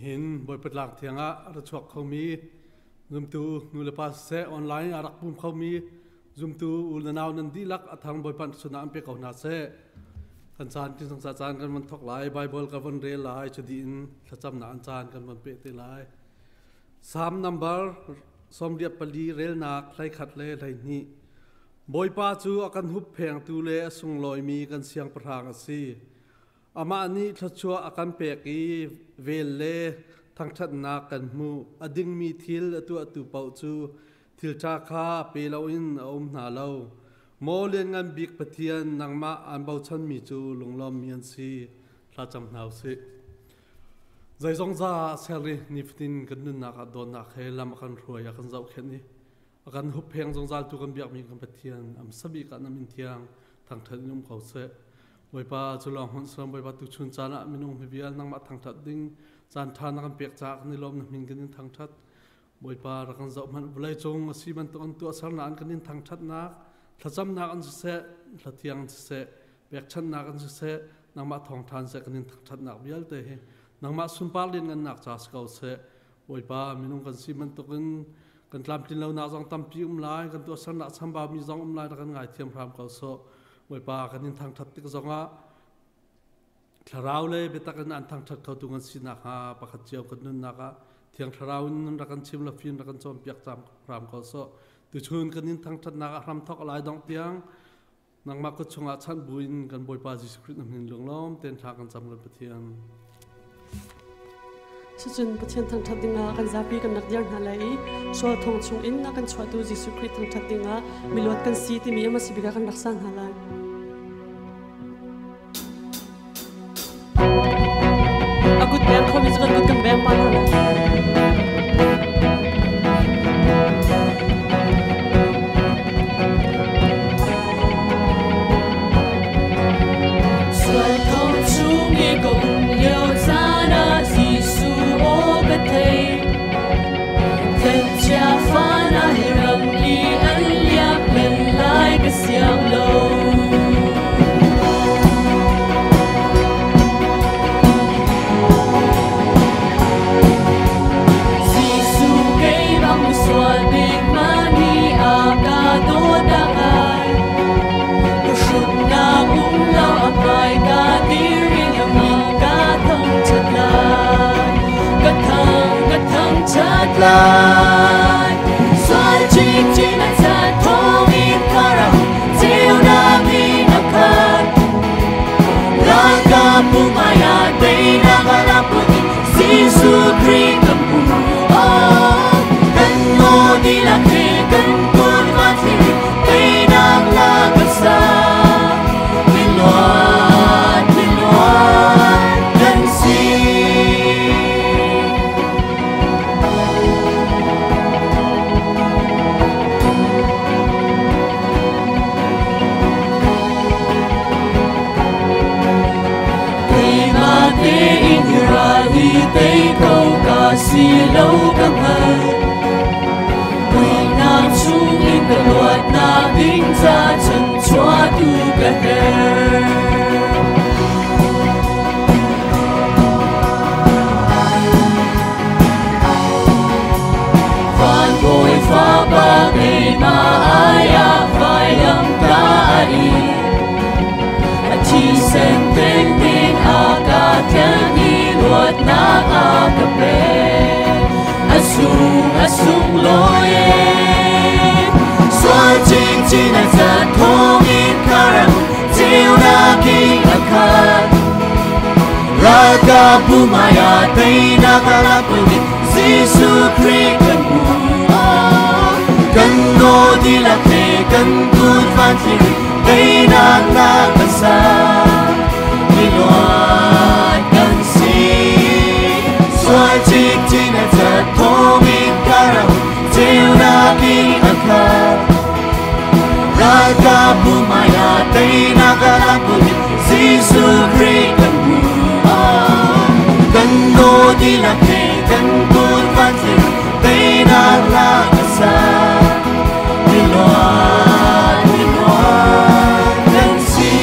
หินบอยเปิดหลักเทียงระชวกเขามีซุมตูนูเลปัสเซออนไลน์รักปุ่มเขามีซุมตูอุลนาวนันดีลักทางบอยปันสุนัขเป็นเขาหน้าเซกันจานที่สังสารกันมันทอกหลายไบเบิลกันวันเรลายจะดีนถ้าจำหนาจานกันมันเปตหลาย3 number สมเดียบปลีเรลนักไล่ขัดเล่ไรนี้บอยป้าจูอากันหุบแผงตูเล่ส่งลอยมีกันเสียงประทางสีอามานี้ทัชัวอากันเปกีเวลเล่ทั้งชัดนากันมูอดิ่งมีทิลตัวตูเป่าจูทิลชาคาเปลาอินอมนาเลาโมเลียนงานบิกปะเทียนนางมาอันเบาชันมีจูลงลอมเมียนซีลาจำนาวสิใจสงซาเซลีนิฟตินกันนุนนักโดนนักเฮลามกันรวยอากันเจ้าแค่นี้อากันหุบเพลงสงซาตุกันเบียกมีกันปะเทียนอัมสบีกันน้ำมินเทียงทางทัดนุ่มเขาเสะบอยป้าจุลองหุ่นสมบอยป้าตุชุนจานะมินุงพิบิอันนางมาทางทัดดิ้งจานทานักเปียกจากในลมน้ำมินกันนินทางทัดบอยป้ารักกันเจ้ามันบลายจงสีมันตัวสารนานกันนินทางทัดนักถ้าจำนักอันเสะถ้าเทียงเสะเปียกชันนักอันเสะนางมาทองทานเสะกันนินทางทัดนักเบี้ยเตะนางมาสุนปาลินกันนักจากสกาวเสะบอยป้ามินุงกันสีมันตัวกันลำตินเราหนาจังตั้มปีลายกันตัวสารนักสัมบามีจังลายกันง่ายเทียมพรามเขาโซ่บอยป้ากันนินทางทัดติกจังอ่ะทาราวเลยเบตักันอันทางทัดเขาตุงันสินักฮะปะขัดเจียวกันนุนนักเทียงทาราวนุนรักันชิมละฟินรักันจอมเปียกจามพรามเขาโซ่ตุชุนกันนินทางทัดนักรำทอกลายดองเตียงนางมาก็ชงอาชันบุญกันบอยป้าจิสคริตน้ำหินหลวงล้อมเต้นทางกันจำกันปะเทียงสุนปะเทียนทางทัดดิงากันซาปีกันนักเดียร์นาเลยชัวทงชงอินนักกันชัวดูจิสคริตทางทัดดิงามีลวดกันซีที่มีมาสิบิกากันรักษานาเลยอากุดแบงเขามีสกัดกุดกันแบงมาเลยBumaya Taina Kalapuni Sisu Krikan Kan no dilate kan kun fatiri Taina Lakasa Niluan kan si Swajik Tina Tat Tongin Karau Tina King Akar Raga Bumaya Taina Kalapuni Sisu Krikan no dilate kan kun fatri Taina Lakasa Niluan kan si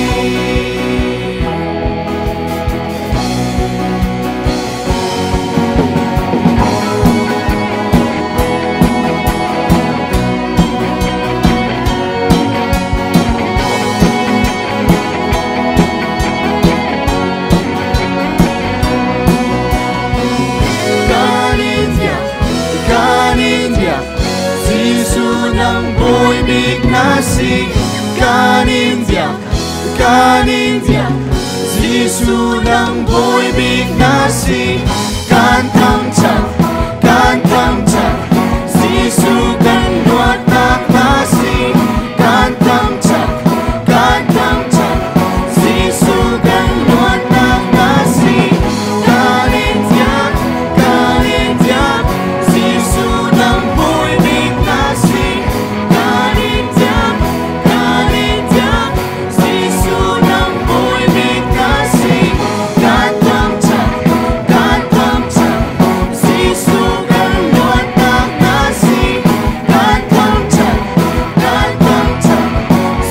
si kanin dia Giêsu nang bôi big na si kan thang chak Giêsu kan nuat nak na si kan thang chak Giêsu kan nuat nak na si kanin dia Giêsu nang bôi big na si kanin dia Giêsu nang bôi big na si kan thang chak Giêsu kan nuat nak na si kan thang chak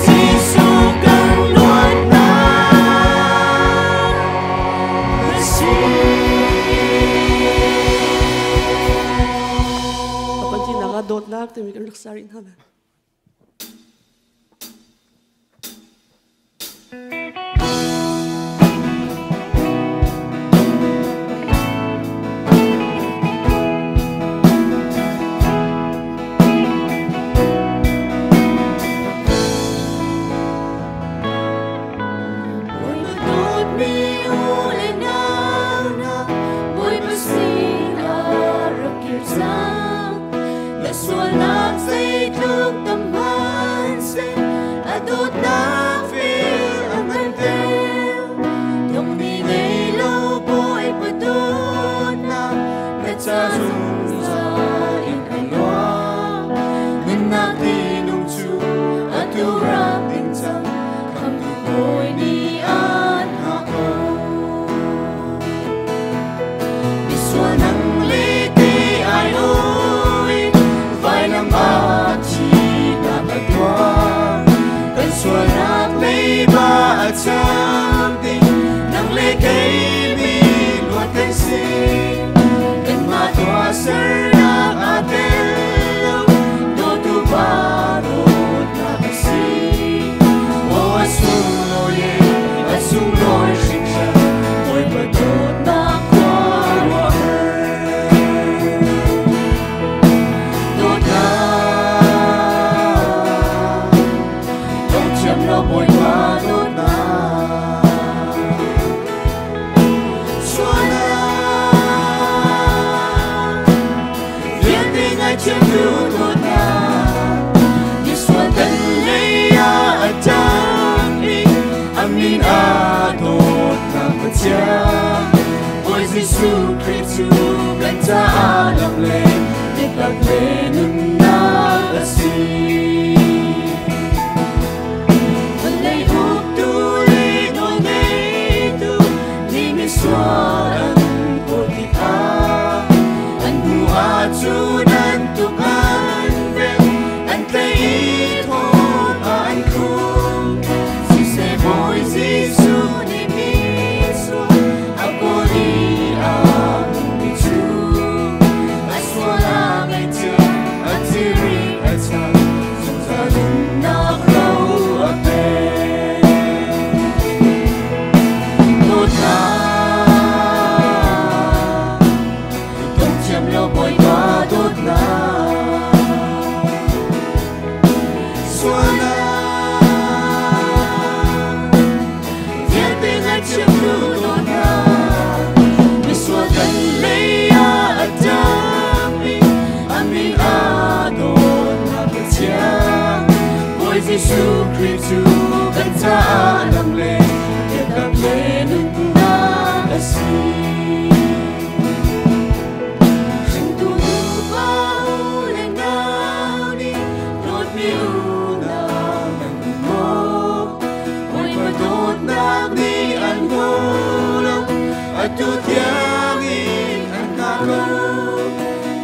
Giêsu kan nuat nak na si. Kapan ti nakadot nak timi kan laksarin hala. Ôi mà đốt mi u lên nào na, ôi mà xin rực kiệt sáng, là xua lạc dây thương tâm man se, đốt nát phiêu âm tiêu, đồng mi ngày lâu bội bờ đốt na, là cha dung ra in anh loa, nên na đi nung chu, tu rap in chăng, không tu bội ni an hạ câu. Đi xua nắng ly tê ai ôi, vai nằm ba chi đã bật toa, cần xua nát lấy ba chăm tình, nắng lê cây mi luat cần xin, cần ma toa sơ nát a telo, do tu ba đốt nát si, o asung loi sinh ra, ôi bờ đốt nát qua hoa đốt nát, không chậm lo bồi qua đốt nát, xóa nát, viên tình ai chiếm cứu đốt nát, đi xóa tận lấy ở trong mình, amin đốt nát bất chấp, ôi Giêsu Christu gần ta làm lên, để lạc lên nâng nát là gì. Vẫn lấy úp tu lấy nỗi ngay tu, đi mi xóa ân của thị tha, ân mù a chu đan tục an ven, ân cây ít hôn anh khung, si se bôi Giêsu ni mi xua, ako đi ang mi chu, ai xua la ngày chưa, anh chỉ ri anh chăng, chúng ta đừng nát lâu ở bên, đốt nát, không chậm lâu bồi qua đốt nát, xua nát, viên tình ai chiếm cứu đốt nát, đi xua gần lấy ở trong mình, amin đốt nát bất chấp, ôi Giêsu Christu gần ta làm lên, để làm lên nâng nát là gì. Chẳng tu tu bao lên nào đi, đốt mi u nào nâng mô, ôi mà đốt nát đi ăn ngô lâu, tu thiang in ăn ca lâu,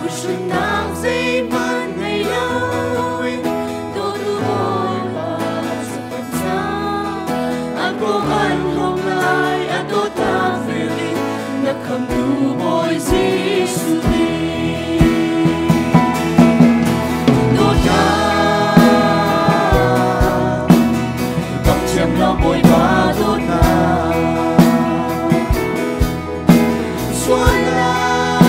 cứ sương nắng dây man ngày lâu, đốt tu bồi và sự phật cha, ăn cô ăn hôm nay ăn đốt ta về đi, nắc khâm tu bồi Giêsu đi, đốt nát, không chậm lo bồi qua đốt nát, xóa nát,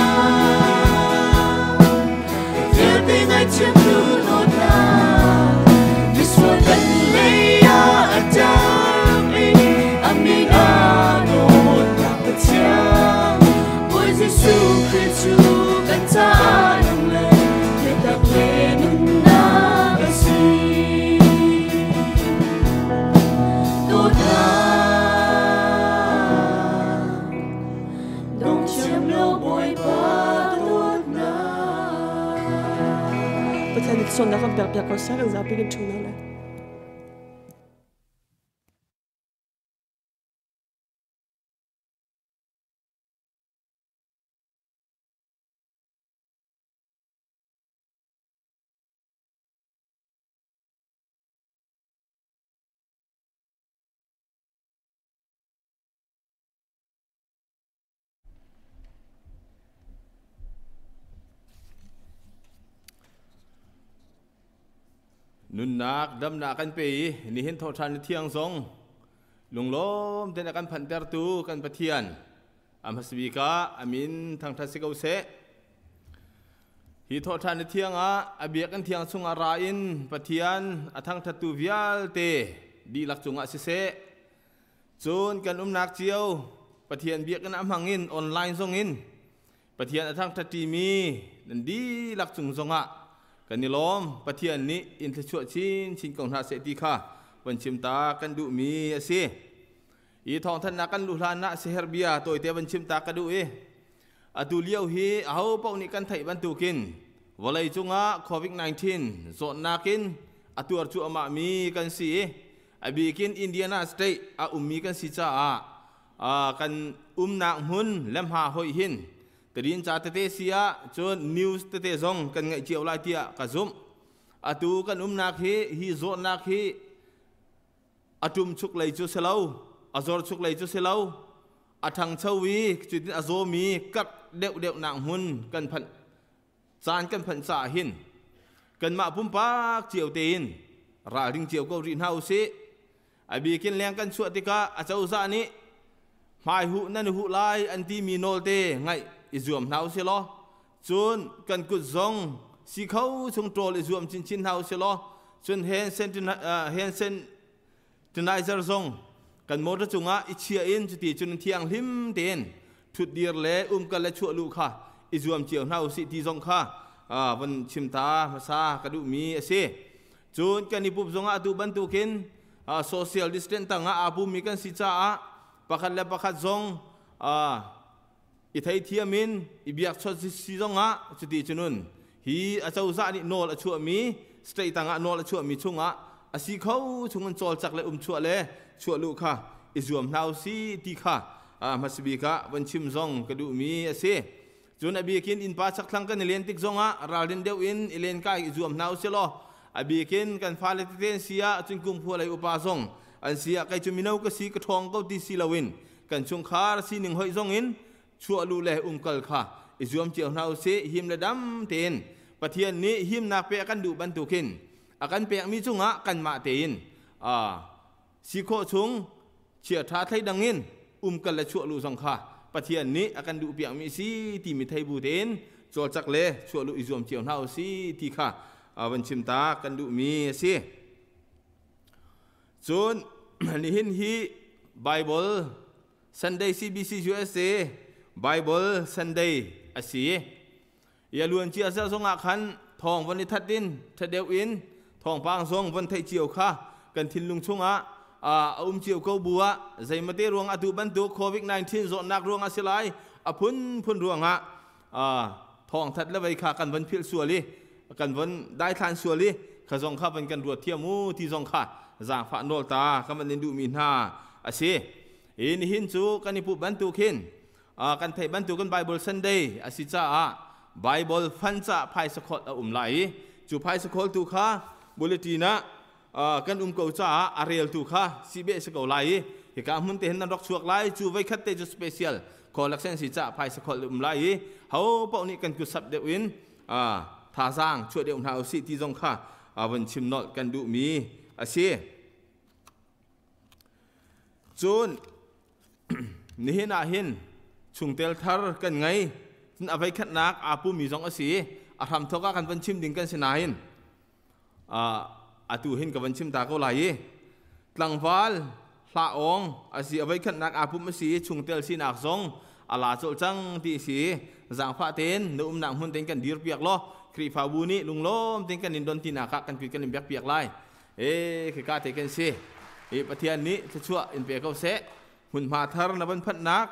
viên tình ai chiếm cứu đốt nát, đi xua นส่วนนักการเปียกก็สักกันจะไปกันชุนอะไรนุนนักดำนักกันไปนี่เห็นทอดทันเที่ยงทรงลงล้มแต่กันพันเตอร์ตูกันปะเทียนอามัสบิกาอามินทางทัศกาวเสฮีทอดทันเที่ยงอาเบียกันเที่ยงทรงอาราอินปะเทียนทางทัตุวิอัลเตดีลักจงอาเสจูนกันนักเจียวปะเทียนเบียกันอามังอินออนไลน์ทรงอินปะเทียนทางทัตีมีนันดีลักจงทรงกันนิลมปะเทียนนี้อินทชวชินกองทัพเสตีค่ะวันชิมตากันดูมีเสียอีทองธนากันลุลานะเซอร์เบียตัวเตวันชิมตากันดูอดูเลี้ยวฮีเอาเป้านี้กันไทยบรรทุกินวันเลยจุงโควิด-19โซนนักินอตัวจุอามามีกันสีบีกินอินเดียนาสเตทมีกันสีจ้ากันนักหุ่นเล่มหาหอยหินแต่ดินจ่าเตเซียจนนิวส์เตซงกันไงเจียวลายเตียกระซุมตูกันนักฮีโซนักฮีตุมชุกเลยจุเซลาวจอร์ชุกเลยจุเซลาวทางเชวีจุดนี้โซมีกัดเดี่ยวหนังหุ่นกันพันจานกันพันสาหินกันมาปุ่มปากเจียวเตีนราดิงเจียวก็รินเฮาสิบีกินเลี้ยงกันสวดติกาเจ้าซานี้หมายหูนั่นหูลายอันที่มีโนเตไงอิจวมเฮาสิล้อจนกันกุดซงสีเขาชงโตอิจวมชินเฮาสิล้อจนเฮนเซนทนายเซอร์ซงกันโมดจุงอิเชียอินจุติจนเที่ยงลิมเตนทุดเดียร์เล่กันและชั่วลูกค่ะอิจวมเจียวเฮาสิที่ซงค่ะวันชิมตาภาษากระดูมีเสจนกันนิปุบซงตูบันตุกินโซเชียลดิสเทนตั้งปูมีกันสิจ้าปะคัดและปะคัดซงอิทัยเทียมินอิบิยักชดสิซงจุดที่จนุนฮีอาจารย์ซานิโนละชั่วมีสเตตังโนละชั่วมีชุงอาศัยเขาชุงมันโจลจักเลยชั่วเลยชั่วลูกค่ะอิจวมนาวซีตีค่ะมาสบิกะวันชิมซงกระดูมีเสจนอบีกินอินปาสักครั้งกันเลียนติกซงราดินเดียวอินเลียนกายอิจวมนาวเสลออบีกินกันฟาเลตเตนเซียจนกุมพัวเลยอุปาซงอันเสียใครจะมีนาวก็สีกระทองก็ตีสีลาวินกันชงคาร์สีหนึ่งหอยซงอินชั่วลูเลกลค่ะอิจวมเจียวนาวเสหิมระดำเตนปะเทียนนี้หิมนักเปะกันดูบรรทุกินอาการเปะมีจุงกันมาเตนสีโคชงเชียท้าไทยดังอินกันและชั่วลูซงค่ะปะเทียนนี้อาการดูเปะมีสีที่มีไทยบูเตนโจจักเลชั่วลูอิจวมเจียวนาวสีที่ค่ะวันชิมตากันดูมีสิจนนี่เห็นฮีไบเบิล Sunday CBC USA Bible Sunday อาศัยอย่าล้วนเชียร์เจ้าสงฆ์ขันทองวันนี้ทัดดินทัดเดียวอินทองปางทรงวันไทยเจียวค่ะกันทินลุงชงเจียวเกาบัวใจมาเตรวงอตุบันตุโควิด-19 โซนนักรวงอาศิลายพุ่นรวงทองทัดและใบขากันวันพิลสัวลีกันวันได้ทานสัวลีขจงข้าเป็นกันรวดเทียมูที่จงค่ะจางฝาโนลตาคำมันดูมีนาอาศัยนี่หินจูกันนิปุบันตุขินกันไทยบันตุกันไบเบิลซันเดย์อาศิจ้าไบเบิลฟันจ้าไพ่สกอตไหลจูไพ่สกอตตุค่ะบุลตินะกันเกาจ้าอาเรียลตุค่ะซีเบสกอไหลเหตุการณ์มันเห็นนั่นรักชวกไหลจูไว้คัดเตจูสเปเชียลคอลเลกชันสิจ้าไพ่สกอตไหลเขาเป้านี้กันกุศลเดวินท่าสร้างช่วยเดียวหาสิที่จงค่ะวันชิมนอดกันดูมีอาเซียจนนี่เห็นเห็นชุงเตลทาร์กันไงนั่นเอาไปขัดนักปูมีจงอาศัยทำทว่ากันวันชิมดิ่งกันเสนาหินตูเห็นกับวันชิมตาเขาไหลหลังฟ้าละองอาศัยเอาไปขัดนักปูมาสีชุงเตลสีนักทรงลาโจจังที่สีจางฟ้าเต้นนุ่มหนังหุ่นเต้นกันดีร์เปียกล้อครีฟาบูนี่ลุงล้มเต้นกันนินดนตีนาคักกันปิดกันนินเปียกไล่คือกาเตกันสิปะเทียนนี้จะชั่วอินเปียกเขาเสะหุ่นมาทาร์นบันพัดนัก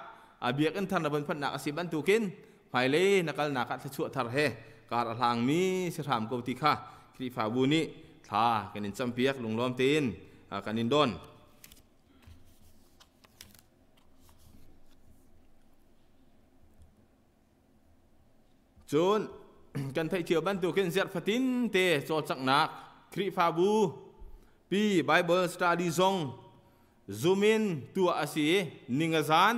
เบียกันทาร์นบันพัดนักสิบันตุกินภายเลยนักนักจะชั่วทาร์เฮการทางมีสถานกติค่ะ ครีฟาบูนี้ท่ากันนินจำเปียกลงล้อมตีนกันนินดอนจนกันไทยเชียวบันตุกันเสียฟตินเตโจจักนักครีฟาบูปีไบเบิลสตาดีซงซูมินตัวอาศัยนิงซาน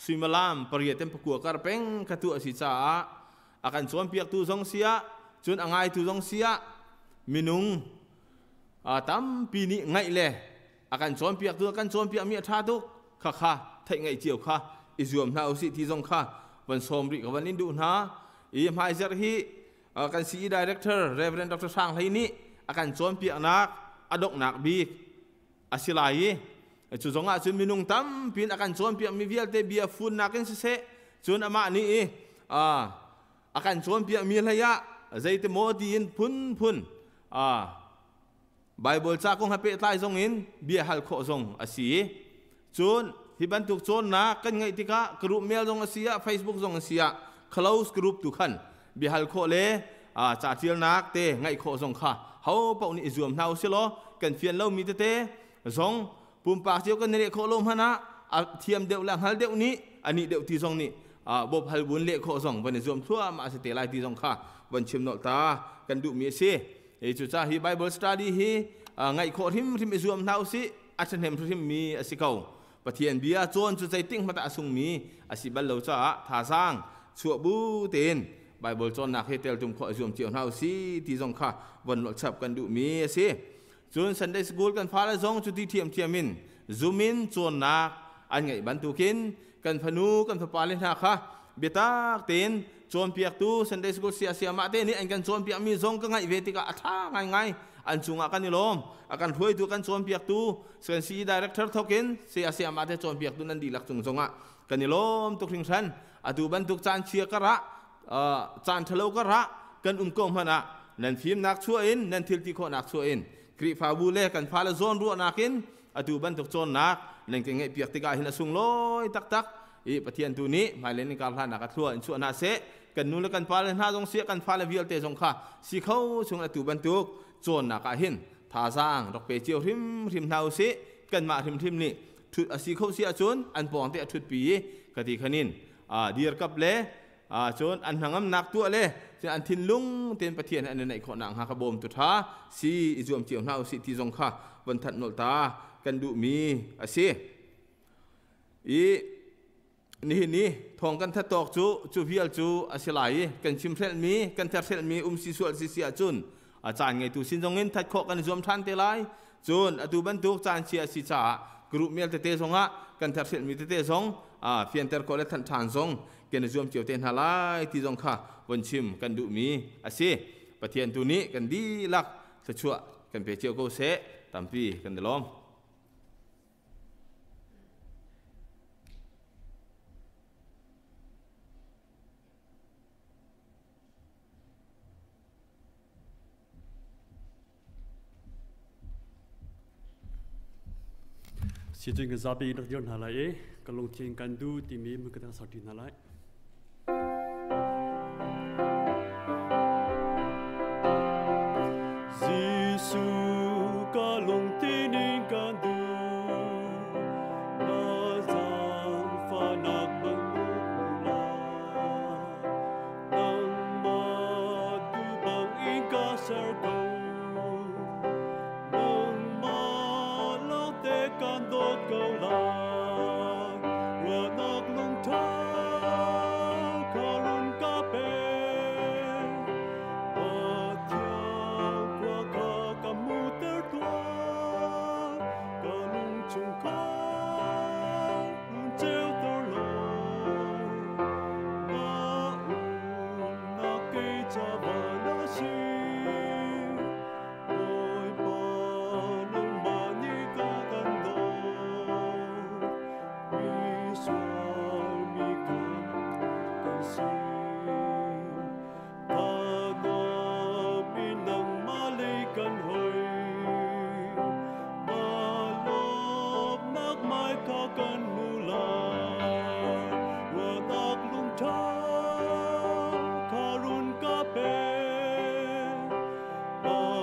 สุมาลามปริยัติปกัวการเป็งกตัวอาศัยจ้าอาการชวนเปียกตัวซงเสียจนอ่างไอตัวซงเสียมินุงตั้มปีนี้ไงเลยอาการชวนเปียกตัวกันชวนเปียกมีท่าทุกข้าไทยไงเจียวข้าอิจวมนาอุสิที่ซงข้าวันสมริกับวันนินดูนะอีมไฮเซอร์ฮีกันซีดีเรคเตอร์เรเวอเรนด์ดร.ช่างไทยนี้อาการชวนเปียกนักอดกนักบีอาศิลายจุดสองจุดมินุงตั้มปีนอาการชวนเปียกมีเวียลเตบียฟุนนักเองเสะจุดอามานี้อาการชวนเปียกมีระยะใจเตโมดีนพุนไบเบิลจากคงฮับเปตไลซงอินเบียฮัลโคซงอาศัยจุดที่บรรทุกจุดนักกันไงติกะกรุ๊ปเมลซงอาศัยเฟซบุ๊กซงอาศัยclose group ทุกขันเบียฮัลโคเลจ่าเทียลนักเตไงโคซงข้าเขาปนิจวมนาอุสิโลกันเฟียนเล่ามีเตซงปุ่มปากเจียวกันเละโคลมฮะนะเทียมเดียวหลังฮัลเดียวนี้อันนี้เดียวที่ซงนี้บบฮัลบุญเละโคซงวันนี้จวมทั่วมาสเตลายที่ซงข้าวันชิมโนตากันดูมีเสียจุดจ้าฮีไบเบิลสตาดีฮีไงโคทิมอิจวมนาอุสิอาจารย์เห็นทิมมีอสิเกาปะเทียนเบียจวนจุดใจติ้งมาตะสุงมีอสิบัลเลวจ้าท่าสร้างชัวบูเตนไบเบิลจวนนักเฮเตลจุมขอจวมเจียวนาอุสิที่ซงข้าวันหลอกฉับกันดูมีเสียจนสันเดย์สกูลกันฟ้าละซงจุดที่เทียมินซูมินจวนนักอันไงบรรทุกินกันพนูกันพปาลินาค่ะเบต้าเตนจวนเปียกตูสันเดย์สกูลเสียมาเตนี่อันกันจวนเปียกมีซงก็ไงเวติกาอัฐาไงอันจุงอากันนิลมอากันช่วยตัวกันจวนเปียกตูส่วนซีดีเรคเตอร์ทอกินเสียมาเตจวนเปียกตูนั่นดีหลักจุงซงอ่ะกันนิลมตุกทิ้งฉันอดูบรรทุกจานเชียกระจานทะเลกระกันกงมันอ่ะนั่นฟิล์มนักช่วยอินนั่นทิลติโคนักช่วยอินครีฟาบูเล่กันพาละโซนรัวนักินอดูบันทุกโซนนักเล่นกันไงเปียกติกาหินสุงลอยตักอีปะเทียนตัวนี้หมายเล่นในการพานักทั่วอินส่วนนาเสกันนู้นแล้วกันพาละหน้าตรงเสียกันพาละวิลเตจงค่ะสีเขาชงอดูบันทุกโซนนักหินท่าสร้างดอกเปเจียวริมนาเสกันมาริมนี่ทุดสีเขาเสียจนอันปองเตะทุดปีกติขนินดีร์กับเล่จนอันหังนักตัวเล่จนอันทินลุงเต็นปะเทียนอันในขอนังฮักบอมตุท้าสีอิจวมเจียวนาสิที่ทรงข้าวันทัดโนตากันดูมีอาเซีนี่ทองกันทัดตอกจูพิลจูอาศิลายกันชิมเซลมีกันเทเซลมีสิสวลสิเสียจุนอาจารย์ไงตูสินทรงเงินทัดโคกันจวมทันเตลัยจุนอดูบันทุกจานเชียสิจ่ากรุ๊ปเมลเตทรงะกันเทเซลมีเตทรงเฟียนเตอร์โคเลทันทานทรงกันจวมเจียวเตนฮาไลที่ทรงข้าวันชิมกันดูมีอาเซีปะเทียนตัวนี้กันดีลักสะชัวกันเปเจียวโกเสตามปีกันเดล้อมสิจึงกันซาบีนักยนต์หาไรกันลงเชียงกันดูที่มีมือกระทั่งสอดดินหาไรสุกาลงที่นิ่งกันดูมาจังฟ้านักบังมุลาตั้งมาดูบังอิงกาเซอร์โกบังมาลองเตกันโดดเกาลาระนักลงท้าคารุนกาเปOh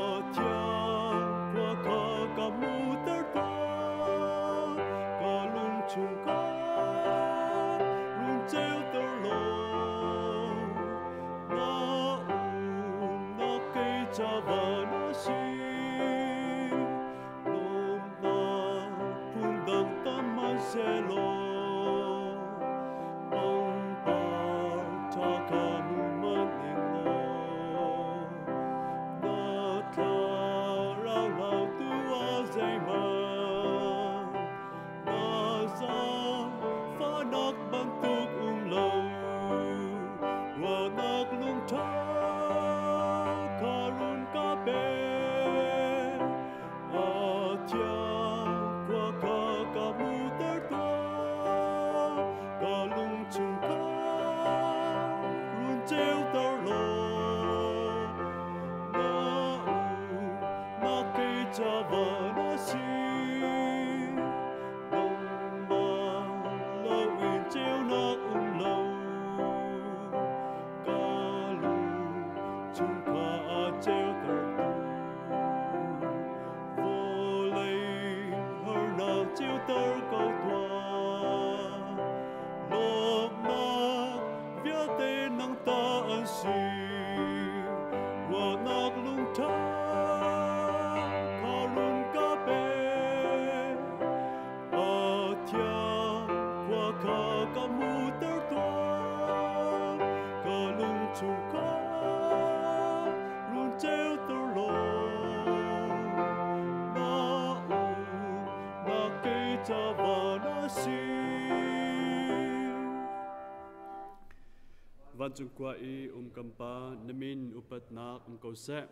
Van chung qua i kampa namin upat nak câu se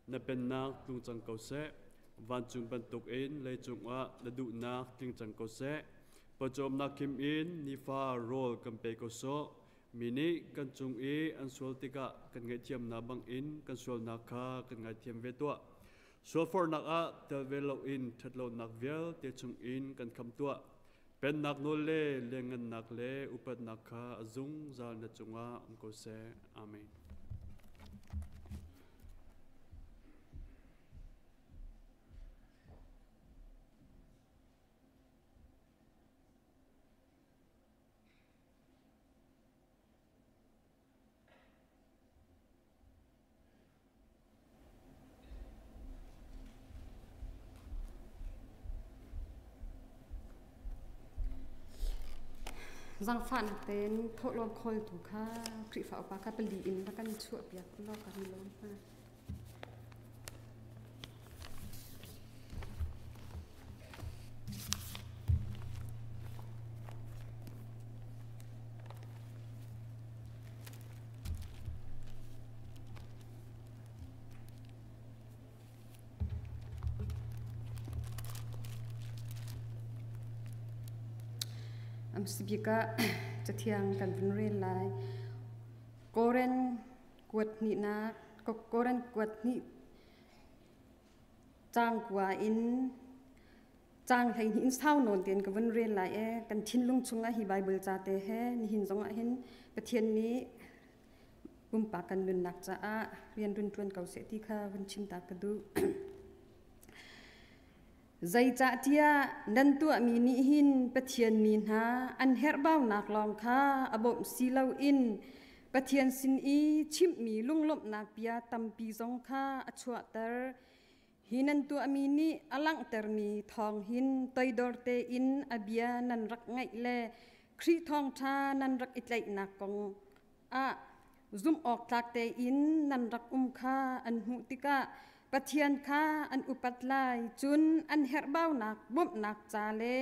na pen nak tung chang câu se van chung ban tuk in le chung a la du nak ting chang câu se pa chom nak kim in ni fa roll kam pe ko so mini kan chung i an sol tika kan ngai thiam na bang in kan sol na kha kan ngai thiam ve to so for nak a tel velo in thatlo nak vel te chung in kan kham to pen nak no le lengan nak le upat nak kha azung zal na chunga ko se amen. Giang phản tên thổ lom khôi thủ kha kỹ pháo ba kha beli in ba kan chuột biak lo ka mi lom ha Sibika chatiang kan vinrin lai koren kuat ni na koren kuat ni chang kwa in chang hai hin sao non ten ka vinrin lai e kan thin lung chunga hi bible cha te he ni hin zonga hin pathian ni pumpa kan nun nak cha a rian run tun kau se ti kha van chim ta ka du zai cha tia nan tu mi ni hin pathian min ha an her baw nak long kha abom silo in pathian sin i chim mi lunglop nak pia tampi zong kha achwa tar hinan tu mi ni alang ter mi thong hin toidor te in abia nan rak ngai le khri thong tha nan rak itlai nak kong a zum ok tak te in nan rak kha an hu tika pathian kha an upat lai chun an herbaw nak bom nak cha le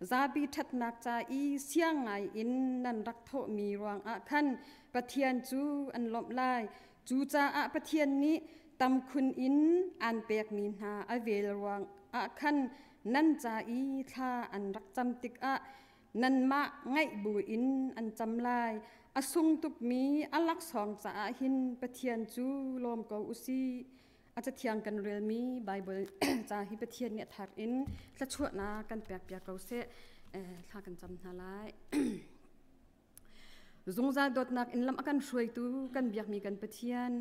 zabi that nak cha i siang ngai in nan rak tho mi ruang a khan pathian chu an lom lai chu cha a pathian ni tam khun in an pek min ha avel ruang a khan nan cha i tha an rak cham tik a nan ma ngai bu in an cham lai asung tup mi alak song cha hin pathian chu lom ko usi acha thiang kan rel mi bible cha hi pathian ne thar in tla chhuat na kan pek pek ko se thla kan cham na lai zungza dot nak in lam akan shuai tu kan biak mi kan pathian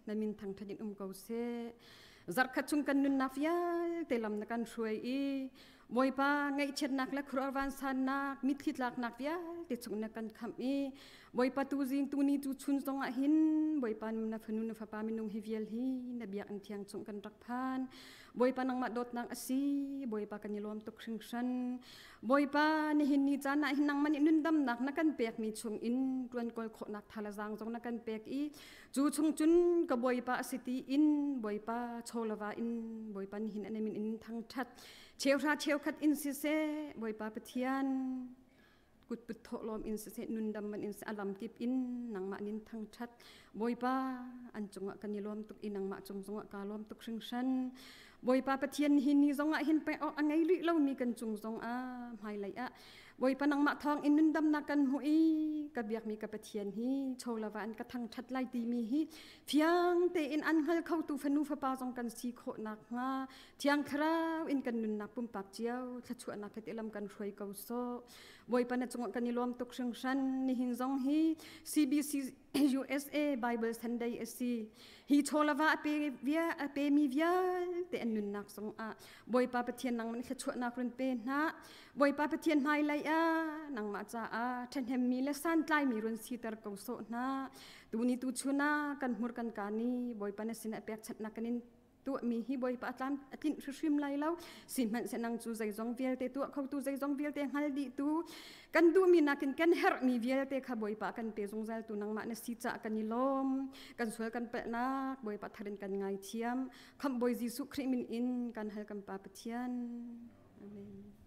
namin thang thadin ko se zar kha chung kan nun nafya telam na kan shuai i moi pa ngai chet nak la khur van san nak mit khit lak nak ya te chung na kan kham i boi pa tu jing tu ni tu chun zonga hin boi pa na phanu na fa minung hivial hi na biak an thiang chung kan rak phan boi pa nang ma dot nang asi boi pa kan yilom tok hring san boi pa ni hin ni chana hin nang man nun dam nak na kan pek mi chung in tuan kol kho nak thala jang jong na kan pek i chu chung chun ka boi pa asiti in boi pa cholawa in boi pa ni hin anemin in thang that cheu ra cheu khat in si se boi pa pathian kut put tho lom in se nun dam man in alam tip in nang ma nin thang that boi pa an chunga kan yilom tok in nang ma chung zonga ka lom tok hring san boi pa pathian hin ni zonga hin pe o angai li lo mi kan chung zong a mai lai a boi pa nang ma thong in nun dam na kan hui ka biak mi ka pathian hi cholawa an ka thang that lai ti mi hi phiang te in an hal khau tu phanu fa pa jong kan si kho nak nga thiang khrau in kan nun na pum pak chiao thla chu na khat elam kan roi ko so boi pa na chung kan ni lom tok hring san ni hin zong hi CBC USA Bible Sunday SC hi cholawa pe mi via te an nun nak song a boi pa pathian nang man thla chu na krun pe na boi pa pathian mai lai a nang ma cha a then hem mi le san tlai mi run si tar ko so na tu ni tu chuna kan hmur kan ka ni boi pa na sin a pek chat na kanin tu mi hi boi pa atlam atin shrim lai lo sin man se nang chu zai zong vel te tu khau tu zai zong vel te hal di tu kan du mi na kan her mi vel te kha boi pa kan pe zong zal tu nang ma na si cha kan ni lom kan sual kan pe na boi pa tharin kan ngai thiam kham boi jisu khrimin in kan hal kan pa pathian amen.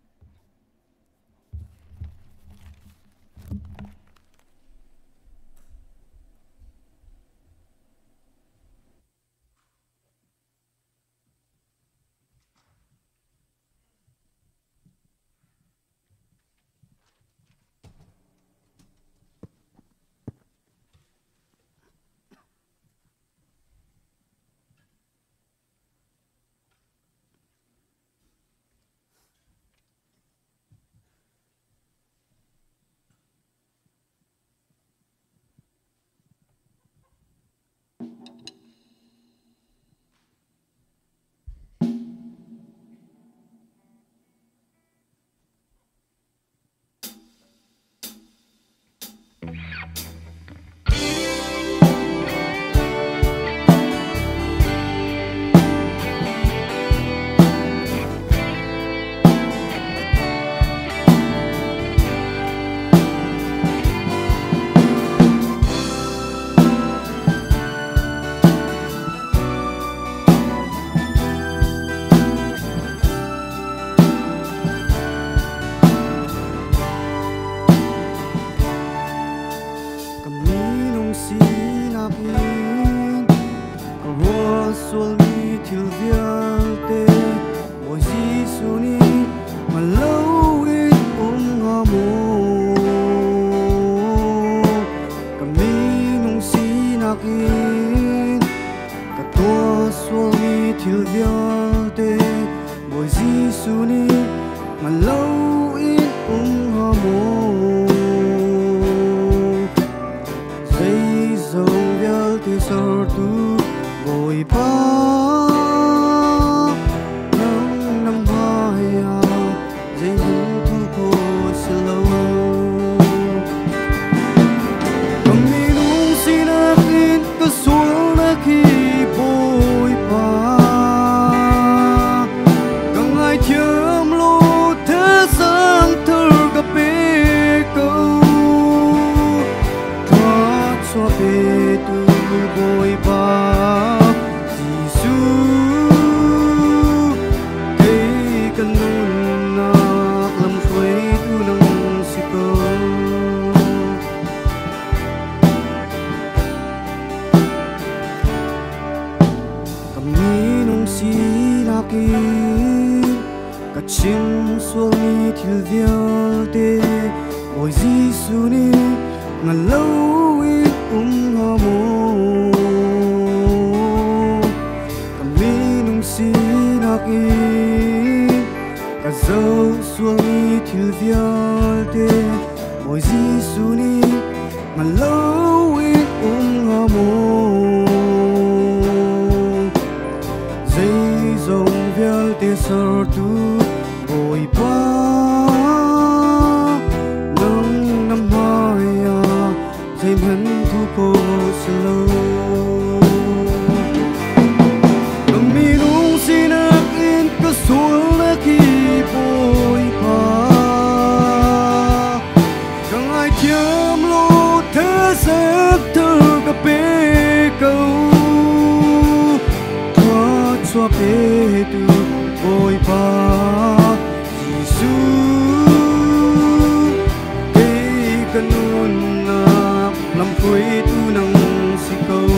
xóa bê tu ôi ba Giêsu cái kanun na lam khui tu nang si câu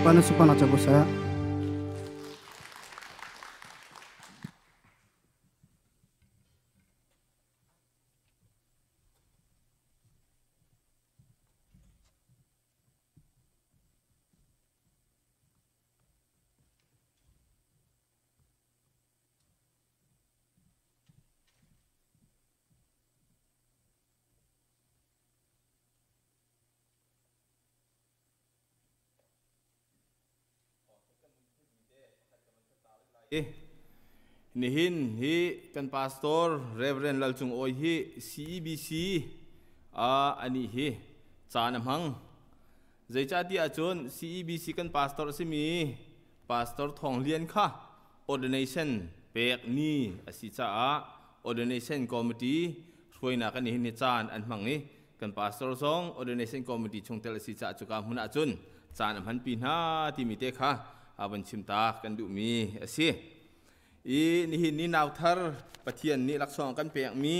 Paano sa panatsago saya? Nihin hi kan pastor Reverend Lalchung Oi hi CEBC ani hi chanam hang zaichati achon CEBC kan pastor simi pastor Thonglian kha ordination pek ni asi cha ordination committee hroina kan nihin ni chan an hmang ni kan pastor song ordination committee chungtel asi cha chuka hmun achun chanam han pi na ti mi te kha aban chimta kan du mi asi nihin ni naw thar pathian ni laksong kan pek mi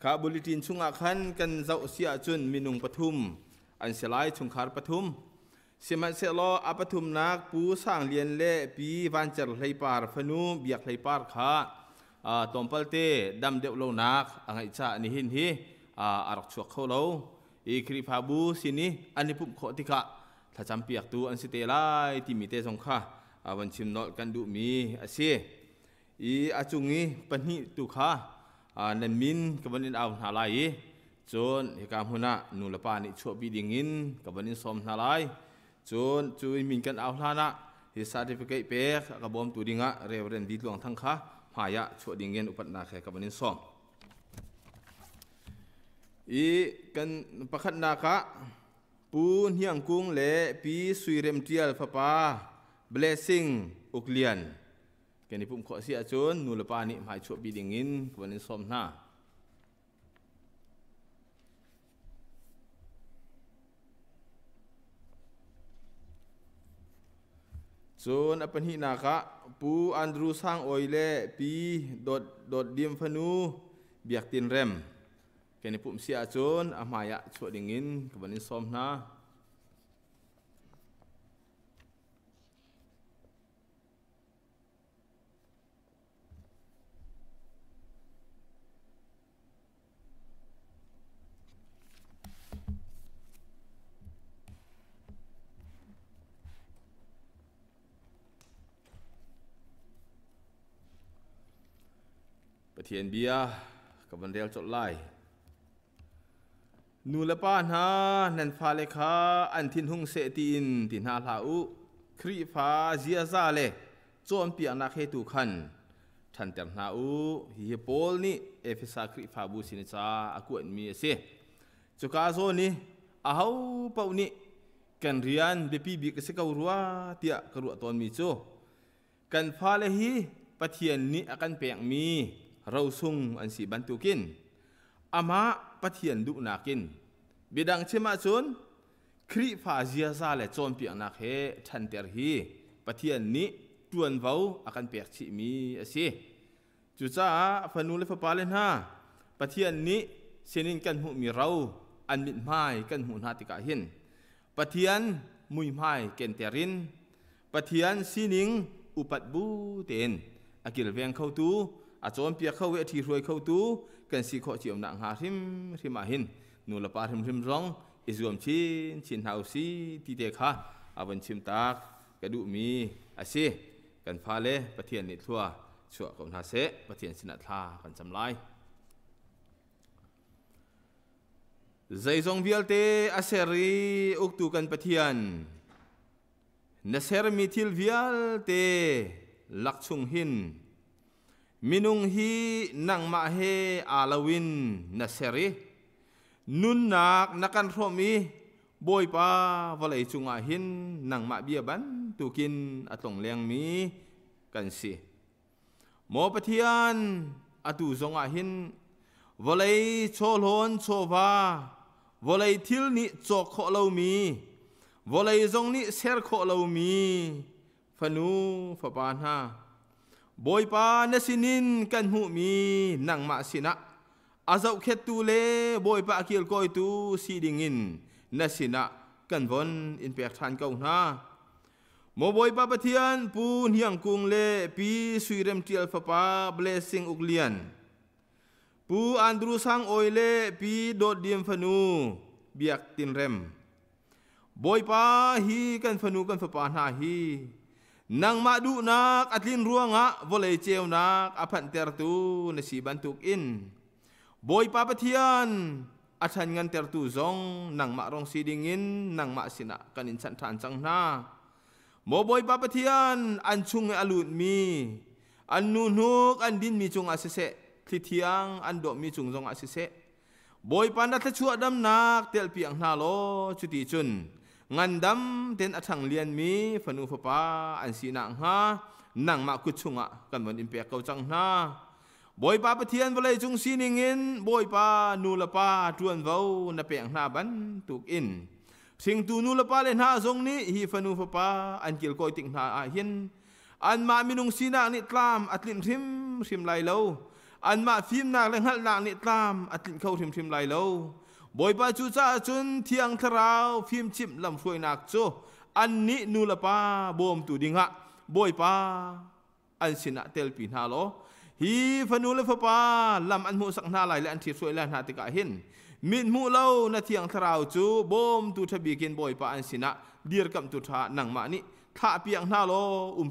kha bulletin chunga khan kan zau sia chun minung pathum an selai chungkhar pathum siman selo apathum nak pu sang lian le pi vancher hleipar phanu biak hleipar kha tompalte dam deu lo nak angai cha nihin hi arak chuak kholo kri phabu sini anipup kho tika thacham piak tu an site lai ti mi te jong kha awan chim nol kan du mi ase achungi panhi tu kha nan min kabanin aw halai chon hekam huna nulapa ni chobi dingin kabanin som halai chon chui min kan aw hlana hi certificate pe ka bom tu dinga reverend di luang thang kha haya cho dingen upat na khe kabanin som kan pakhat na ka pun hiang kung le pi suirem tial papa blessing uklian kani pum kho sia chun nulapa ni mai cho bi dingin kabanin som na chun apan hi na ka pu Andrew sang oile pi dot dim phanu biak tin rem kani pum sia chun amaya cho dingin kabanin som na Pathian bia kabandel chot lai nulapa na nan pha le kha an thin hung se tin tin ha hla u khri pha zia za le chom pi na khe tu khan than ter na u hi pol ni efesa khri pha bu sin cha akuan mi ase chuka zo ni a hau pau ni kan rian be pi bi ka se ka ruwa tia ka ru ton mi chu kan pha le hi pathian ni akan pek mi rausung an si bantukin ama pathian du nakin bidang chema chun khri pha zia za le chom pi na khe than ter hi pathian ni ตวนเว้าอาการเปียกชิมีสิจุจ้าฟันูเลฟปาเลนฮาปะเทียนนี้เสนินกันหูมีเราอันมิดไม้กันหูนาติกาหินปะเทียนมุยไม้เกนเตรินปะเทียนซีนิงอุปัดบูเตนอากิลเวียงเข้าตูอาจอมเปียกเข้าเวทีรวยเข้าตูกันสีขอเจียมหนังหาริมมาหินนูละปาริมร้องอิสวมชินเฮาซีตีเตค่ะอาวันชิมตากกระดูมีอาเซกันฟาเลปะเทียนนิทัวชัวกับนาเซปะเทียนสินัทากันจำลายใจทรงเวียลเตอาเซรีอุกตูกันปะเทียนนัสเซรมีทิลเวียลเตลักชุงหินมินุงฮีนังมาเฮอาลาวินนัสเซรีนุนนักนักันพรมีบอยป้าวลัยจุงอาหินนังมาเบียบันตุกินอตงเลียงมีกันสิหมอปะเทียนอตุจงอาหินวลัยโชลอนโชวาวลัยทิลนิจอกโคลามีวลัยจงนิเซร์โคลามีฟนูฟปานฮาบอยป้านสินินกันหูมีนังมาสินะอาเจ้าเขตูเลบอยป้ากิลกอยตูสีดิงินนัสินะกันวนอินเปียกทานเก่าหน้าโมบอยป้าปะเทียนปูนเฮียงกุงเลปีสุยเรมเทียลฟป้าเบลซิงอุกเลียนปูอันดรูสังโอยเลปีโดดเดียมฟนูเบียกตินเรมบอยป้าฮีกันฟนูกันฟป้าหน้าฮีนังมาดูนักอัดลินรัวงะวลัยเจียวนักอภันเตอร์ตูนสีบันทุกอินบอยป้าปะเทียนอาชันเงินเตอร์ตูซองนังมารองสีดิงินนังมาสินะกันอินสันทานจังนาโมบอยป้าปะเทียนอันชุงอลุดมีอันนูนุกอันดินมีจุงอาเสเสทิเทียงอันดอกมีจุงจงอาเสเสบอยป้านัทชัวดำนักเตลเปียงนาโลจุติจุนงันดำเต็นอัฐังเลียนมีฟนูฟป้าอันสีนังฮานังมากุชุงะกันวันอินเปียกเกาจังนาบอยป้าปะเทียนวลัยจุงสีนิงินบอยป้านูละป้าจวนเว้านาเปียงนาบันตุกอินสิงตูนูละป้าเลนหาทรงนี้ฮีฟนูฟป้าอันกิลกอยติงนาอาหินอันมามินุงสีนักนิตรามอัดลินริมไลเลวอันมาฟิมนักเลงหัลนักนิตรามอัดลินเข้าริมไลเลวบอยป้าจูจ้าจุนเทียงทราวฟิมชิมลำช่วยนักโจอันนี้นูละป้าบอมตูดิงะบอยป้าอันสินะเตลปีนาโลฮีฟนูเลฟป้าลำอันมูสักนาไหลและอันที่ช่วยและนาติกาหินมิดมูเล่านาเทียงทราวจูบอมตูทบีกินบอยป้าอันสินะเดียร์กับตุทานังมานิท่าเปียงนาโล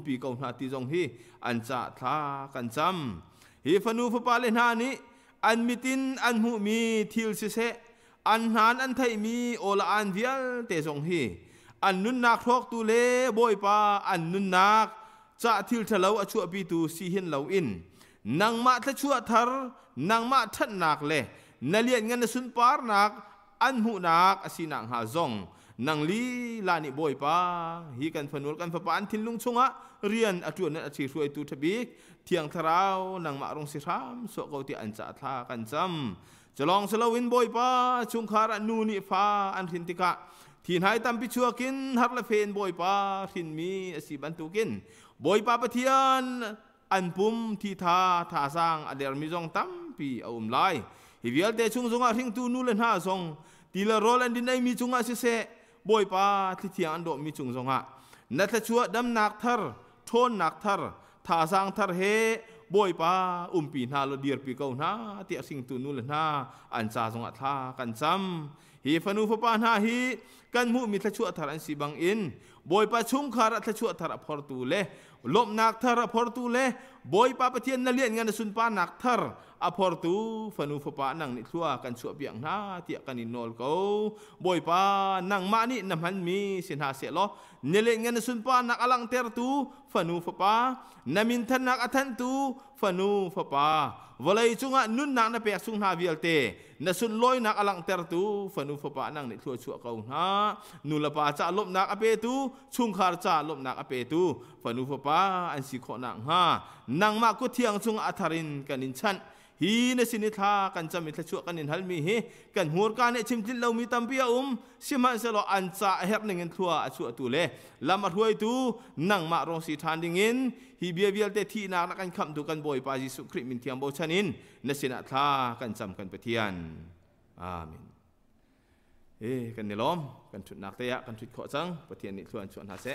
ปีเกานาติจงฮีอันจะท่ากันจำฮีฟนูฟป้าเลนานิอันมิตินอันมูมีทิลซิเซอันหานอันไทยมีโอลาอันเวียลเตจงฮีอันนุนนักทอกตูเลบอยป้าอันนุนนักจะทิลทะเลาอชัวปีตูซีหินเหลาอินนังมาทะชัวทาร์นังมาทัดนักเลนเลียนเงินสุนปาร์นักอันหูนักอสินังหาจงนังลีลานิบอยป้าฮีกันฟนุลกันฟปานทินลุงชงะเรียนอจวนนั้นอธิรวยตูทบิกเทียงทราวนังมารงสิรามโสกติอันจะท่ากันจำจะลองสลาวินบอยป้าชุงคารานูนิฟ้าอันทินติกะที่ไหนตามพิชัวกินฮักละเฟนบอยป้าทินมีอสิบันตุกินบอยป้าปะเทียนอันปุ่มที่ท่าสร้างอเดลมิจงตั้มปีเอาไล่ฮิวิลเตชุงจงอาทิ้งตูนูเลนหาจงตีละโรลันดินไอมีจงอาเสบอยป้าที่เทียงอันโดมีจงจงอานัทชัวดำนักทาร์ทนนักทาร์ท่าสร้างทาร์เฮบอยป้าปีนาโลเดียร์ปีเกาหน้าเตียสิงตูนูเลนหาอันซาจงอาท่ากันจำฮีฟนูฟปานาฮีกันมูมีทชัวทารันสีบังอินบอยป้าชุงคาร์ทชัวทาร์พอร์ตูเลลบนักทาร์พอร์ตูเลบอยป้าปะเทียนนเลียนงานสุนป้านักทาร์อพอร์ตูฟนูฟปานังนิทัวกันชัวเปียงหน้าเตียกันนินอลเกาบอยป้านังมานินำหันมีสินหาเสลเนเลียนงานสุนป้านักอลังเตอร์ตูฟนูฟปานามินทันนักอัทันตูฟนูฟปาวลัยจุงะนุนนักนาเปียสุงหาวิลเตนสุนลอยนักอลังเตอร์ตูฟนูฟปานังนิทัวชัวเกาหน้านุลปาจะลบนักอเปตูชุงคาร์จะลบนักอเปตูฟนูฟปาอันสิโคนังฮานังมากุเทียงจุงอัทารินกันนินชัน ฮีนสินิทากันจำมิทชั่วกันนินฮัลมีเฮกันหัวการเนี่ยชิมทิลเรามีตัมเปียสิมันสโลอันจ่าเฮบหนึ่งทัวชั่วตัวเล่ลำมาถ้วยตูนั่งมารองสีทานดิ่งินฮีเบียเบียลเตที่นักกันคำดูกันบ่อยปาจิสุคริมินเทียมโบชันินนสินาทากันจำกันเปทียนอาเมนกันเนี่ยล้อมกันชุดนักเตะกันชุดขอจังเปทียนนี่ชวนหาเส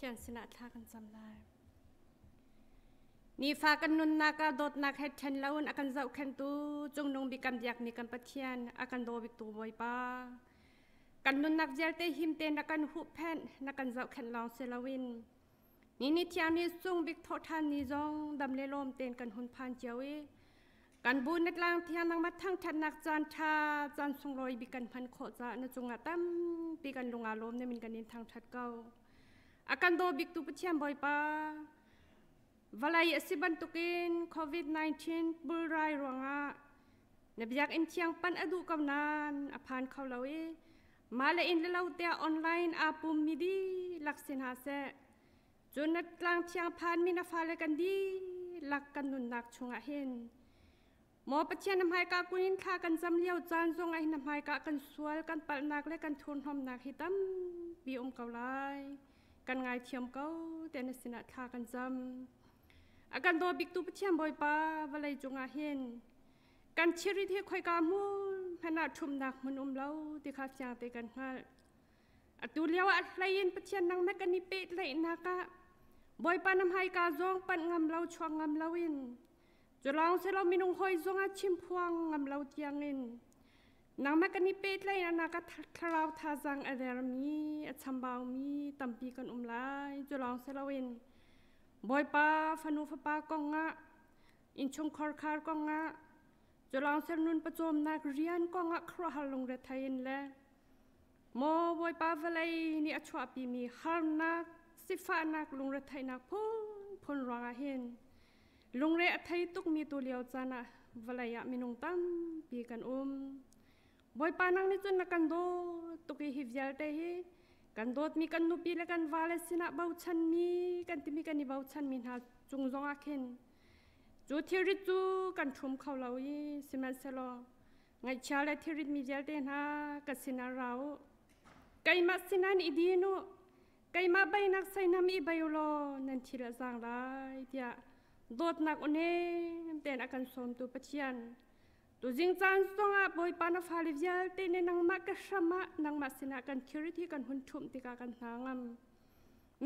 ทียนสนาทากันจำได้นี่ฝากันนุนนักโดดนักให้เทนแล้วอากันเจ้าขันตูจงนงบิกำยักมีกันปะเทียนอากันโดบิกตูบอยป้ากันนุนนักเจลเตหิมเตนอากันหุบแผ่นนักกันเจ้าขันลองเซลวินนี่เทียนนี่จงบิกโทษทันนี่จงดำเลลมเตนกันหุนพานเจ้ากันบูนัดลางเทียนนังมาทั้งทันนักจานชาจานทรงลอยบิกันพันโคจานจงอาตั้มปีกันลงอารมณ์เนี่ยมันกันนินทางทัดเก่าอากันโดบิกตูปะเทียนบอยป้าวลายสิบันตุกินโควิด-19บุรายรวงะนบยักอินเทียงปันอดูกำนานอภานเขาเลวมาเลอินเลวเตียออนไลน์อาปุ่มมิดีลักษณะเสจนนัดกลางเทียงพานมินาฟาเลกันดีลักกันนุนนักชงอาเห็นหมอปัจเจนนำให้กากุนินท่ากันจำเลี้ยวจานทรงไอ้นำให้กากันสวยกันปัลนักและกันทุนหอมนักหิตัมปีอมเกาไลกันไงเทียมเก้าแต่ในสนาท่ากันจำอาการโดบิกตูปเทียมบอยป้าวลัยจงอาเห็นการเชื่อที่คอยกามูพนาชุมนักมันเล่าที่ข้าจางเตกันฮะตัวเลี้ยวอะไรยินปเทียนนังแมกันนิเปตเลยนักะบอยป้านำให้กาจงปันงำเล่าชวงงำเล่าอินจะลองเสเรามีนุ่งหอยจงอาชิมพวงงำเล่าเทียงอินนังแมกันนิเปตเลยนักะทาราวทาจังอเดรมีอัชมบาวมีตัมปีกันไลจะลองเสเราอินบอยป้าฟนูฟปากองงะอินชงคอร์คาร์กองงะจะลองเสนุนประจมนักเรียนกองงะครัวฮัลลงเรทัยนแลโมบอยป้าเวลัยนี่อัชวาปีมีฮาร์นักสิฟ้านักลงเรทัยนักพนรองอาเห็นลงเรทัยตุกมีตัวเลียวจานะเวลัยมีนงตั้มปีกันบอยป้านังนี่จนนักกันโดตุกีฮิวเจลเตฮีกันโดดมีกันนุปีและกันวาเลสินะเบาชันมีกันที่มีกันนี่เบาชันมีหาจงจงอาเข็นจูเทริจูกันชุมเขาเราอีสิมันเซลไงชาเลเทริมีเจลเตนะกันสินาเราไก่มาสินันอีดีนุไก่มาใบนักใส่น้ำอีใบโลนันทีละจางไรเดียโดดนักอุเนเต้นอากันสมตัวปะเชียนตัวจิงจานสงอาบอยปานาฟาลิวิลเตนนังมากระชมะนังมาสินากันคิริที่กันหุ่นชุมติกากันทาง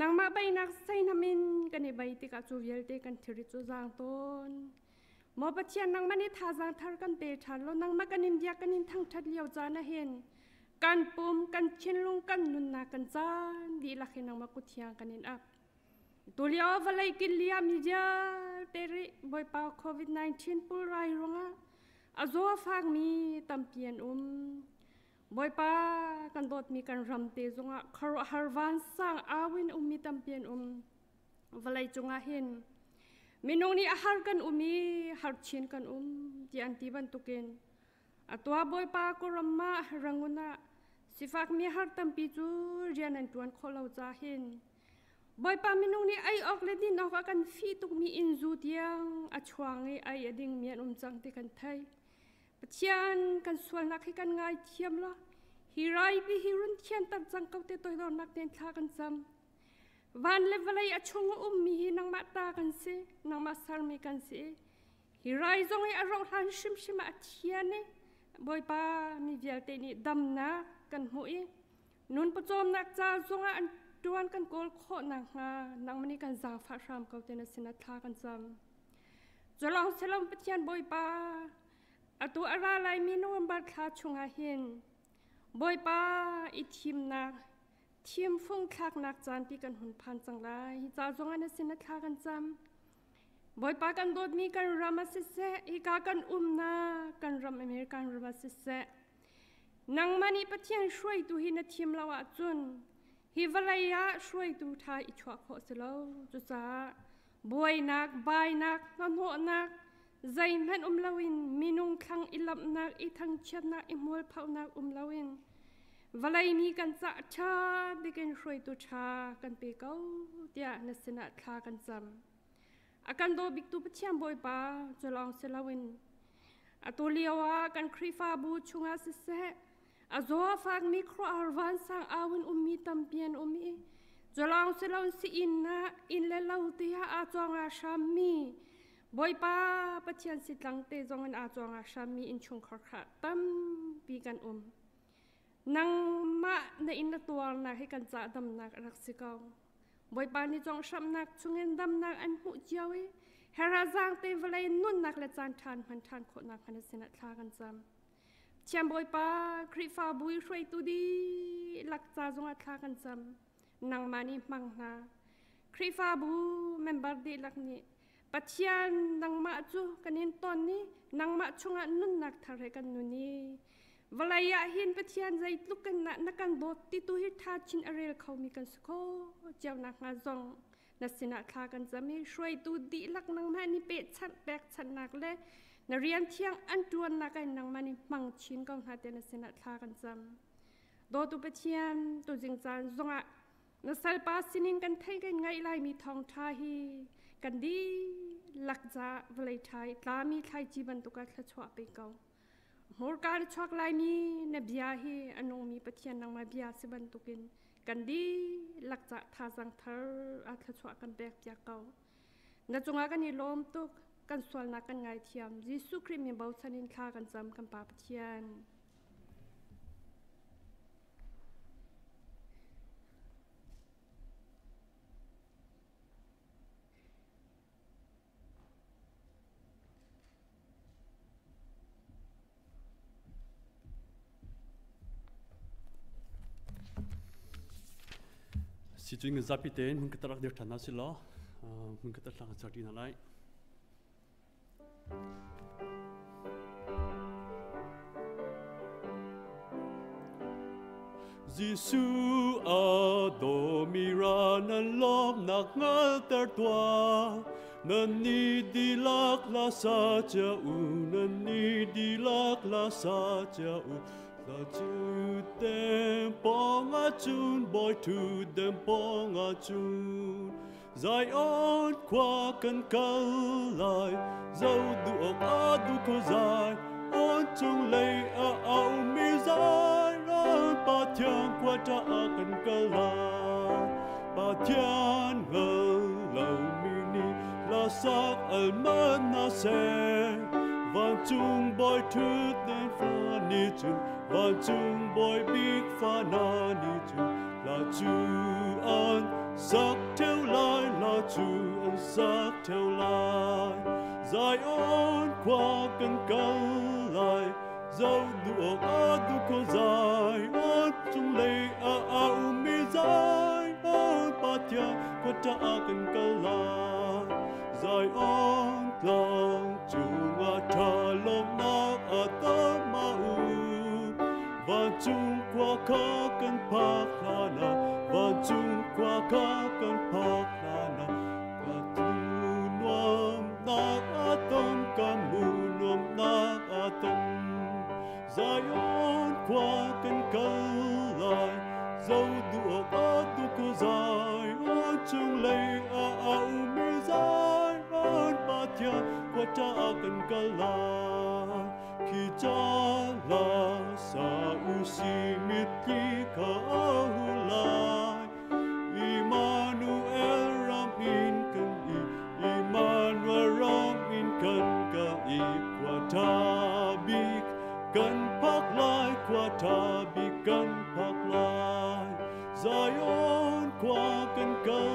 นังมาใบนักใส่น้ำมินกันในใบติกาจูวิลเตกันคิริจูจางต้นหมอปะเชียนนังมันนี่ทาจางทาร์กันเตชันแล้วนังมากันนินเดียกันนินทั้งทัดเลี้ยวจานเห็นกันปุ่มกันเชนลงกันนุนนากันจานดีลักเห็นนังมากุทียงกันนินอับตัวเลี้ยววลัยกินเลียมิจาเตริบอยปาโควิด-19ปุไรรงะอาโซฟังมีตัมเปียนบอยป้ากันโดดมีกันรำเตจงะคาร์ฮาร์วันสังอาวินมีตัมเปียนวลัยจงอาเห็นมินงนี่อาหารกันมีฮาร์ชินกันที่อันที่บันตุกินตัวบอยป้าก็รำมารังุนะสิฟักมีฮาร์ตัมปีจูเรียนอันตวนขอเราจะเห็นบอยป้ามินงนี่ไอออกเลดินออกกันฟีตุกมีอินจูเดียงอชวงไอดิ่งเมียนจังที่กันไทยเทียนกันส่วนนักให้กันง่ายเทียมละฮิไรบีฮิรุนเทียนตัดจังเกาเตตัวโดนนักเดินทางกันจำวันเลวเลยชงมีนังมาตากันสินังมาสารมีกันสิฮิไรจงให้อารมณ์ทันชิมมาเทียนเนี่ยบอยป้ามีเดียเตนี่ดำนักกันหุยนุนประจมนักจ่าจงอันดวนกันโกลโคนังนังมันนี่กันจางฟ้าชามเกาเตนสินัทากันจำจะลองเสลมเทียนบอยป้าตัวอะไรมีนวลบัดคาชงอาเห็นบอยป้าอีทีมนักทีมฟุ้งคักนักจานปีกันหุ่นพันจังไรจ้าจงอันสินทากันจำบอยป้ากันโดดมีกันรามาสิเซอีกากันนากันรำอเมริกันรามาสิเซนังมันอีปะเทียนช่วยตัวหินทีมเราจุนฮิวลายะช่วยตัวทายอิจฉาโคสโลจุจ้าบอยนักใบนักนันหัวนักใจมันลาวินมีนุ่งขังอิลับนักอีทั้งเชิดนักอิมวลเผานักลาวินวลัยมีกันจะชาดิกันช่วยตัวชากันเปก้าเดียนสนาทากันจำอาการโดบิกตูปเชียมบอยป้าจะลองเซลาวินตัวเลียวกันครีฟาบูชงอาสิเซอาโซฟากมิโครอาร์วันสังอาวินมีตัมเปียนมีจะลองเซลาวินสิอินนะอินเลลาอุติฮาอาจงอาชามีบอยป้าปะเทียนสิตลังเตจงอันอาจงอาชามีอินชงคอร์ตั้มปีกันนังมะในอินตัวนักให้กันจ่าดำนักรักสิเกา บอยปานี่จงช้ำนักชงเงินดำนักอันหูเจียวเฮราจางเตวเลยนุ่นนักและจานทานพันทานโคนักพันสินัทลากันจำเชียมบอยปาคริฟาบุยช่วยตุดีหลักจาจงอัทลากันจำนางมานีมังนาคริฟาบูเมมเบอร์ดีหลักนี้ปัจจัยนางมาจูกันยินตอนนี้นางมาชงอันนุ่นนักทะเลกันนุนี้เวลายาหินปัจจัยใจลุกกันนักกันโดดติตุหิทาชินอเรลเขามีกันสโคเจ้านักงาจงนัสินาทากันจะมีช่วยตูดีหลักนางมานีเป็ดชัดแบกชัดนักเลยนักเรียนเที่ยงอันตัวนนักนางมานีมังชินกองหาเตนัสินาทากันจำโดตุปัจจัยตุจิงจานจงอ่ะนักสัลปาสินินกันไทยกันไงไล่มีทองทาฮีกันดีหลักจะเวลาไทยตามีไทยจีบันตุกัดละชวไปเก่าหัวการชวกไล่มีเนบยาฮีอันนงมีปัจจัยนางมาบยาสิบันตุกินกันดีหลักจะทาสังเธออัตชวกันแบกยาเก่าณจงอากันนี่ล้มตุกกันส่วนนักกันไงเทียมยิสุคริมีเบาชนินทากันจำกันปาปัจจัยสิจุงกับจับพิเตนมึงก็ตรักเดือดทันนะสิล้อมึงก็ตรักจัดดีนั่นแหละยิสุอาโดมิรานันล้อมนักงัลเตอร์ตัวนันนี่ดีลักลาซาเจ้านันนี่ดีลักลาซาเจ้าLa tu tem pong a chun boy tu dem pong a chun Zai on qua kan kal lai Zau du ok a du ko zai On chung lei a au mi zai On pa tiang qua ta a kan kal lai Pa tiang ngel lau mi ni La sak al man na se Van chung boy tu dem fa ni chun Van chung boy big pha na ni chu la chu an sắc theo lai la chu an sắc theo lai Zai on qua kan kal lai Zau du ok a du ko zai On chung lei a mi zai On pa tia qua ta a kan kal lai Zai on lang chung a tha lom nak a ta ma u Van chung qua kha kan pak lana Van chung qua kha kan pak lana Ka tu nuam nak atom ka mu nuam nak atom Zion qua kan kal lai Zau du ok a du ko zai On chung lei a au mi zai On pa tia qua ta a kan kal lai Khi cha la sa u si mit ki ka ahu lai Emmanuel ram in kan i Emmanuel ram in kan ka i Qua ta bik kan pak lai Qua ta bik kan pak lai Zion qua kan kal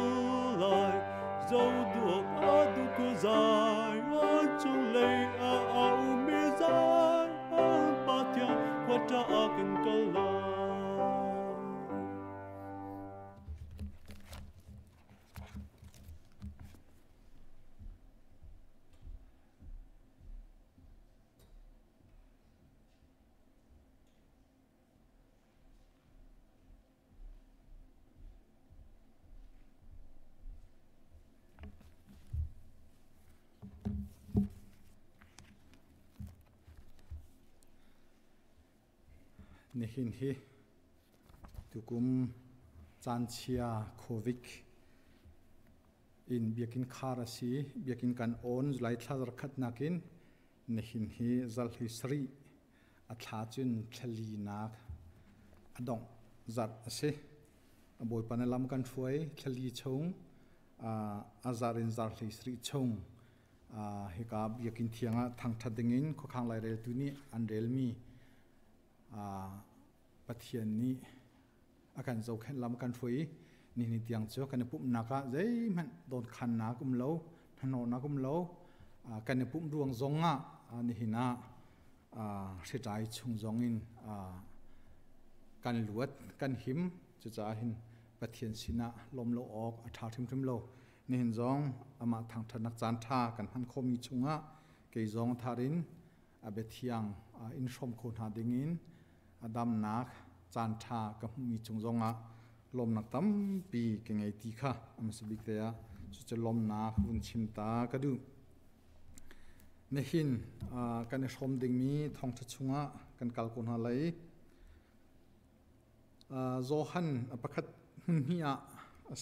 lai Zau du ok a du ko zai On chung lei a au mi zai On pa tia qua ta a kan kal lai Nihin hi tukum chanchia covid in biakin kharasi biakin kan on zulai thlar khat nakin nihin hi zal hisri atha chun thali nak adong zat ase boy panelam kan fuai thali chong azarin zal hisri chong hika biakin thianga thang thadingin kho khang lai rel tu ni andel mi pathian ni akan zo khen lam kan foi นี่ที่ยังเจ้ากันปุ่มนักใจมันโดนขันนักโลถนนนักโลกันปุ่มดวงจงนี่หินะเสียใจชงจงอินกันหลวดกันหิมจะจะเห็นปะเทียนสินะลมโลออกอาทาทิมโลนี่เห็นจงอามาทางถนักจานท่ากันหันคมีชงเกยจงทารินเบทียงอินชมคนหาดิ่งินดำนักจานท่ากับมีชงจงลมนักตั้มปีกันไงตีค่ะมันสบิกเตะจะลมนักวุ่นชิมตากระดูนี่หินกันชมดิ่งมีทองทัชงกันกัลกุนหาเลยโจฮันประคัดหุ่นเฮีย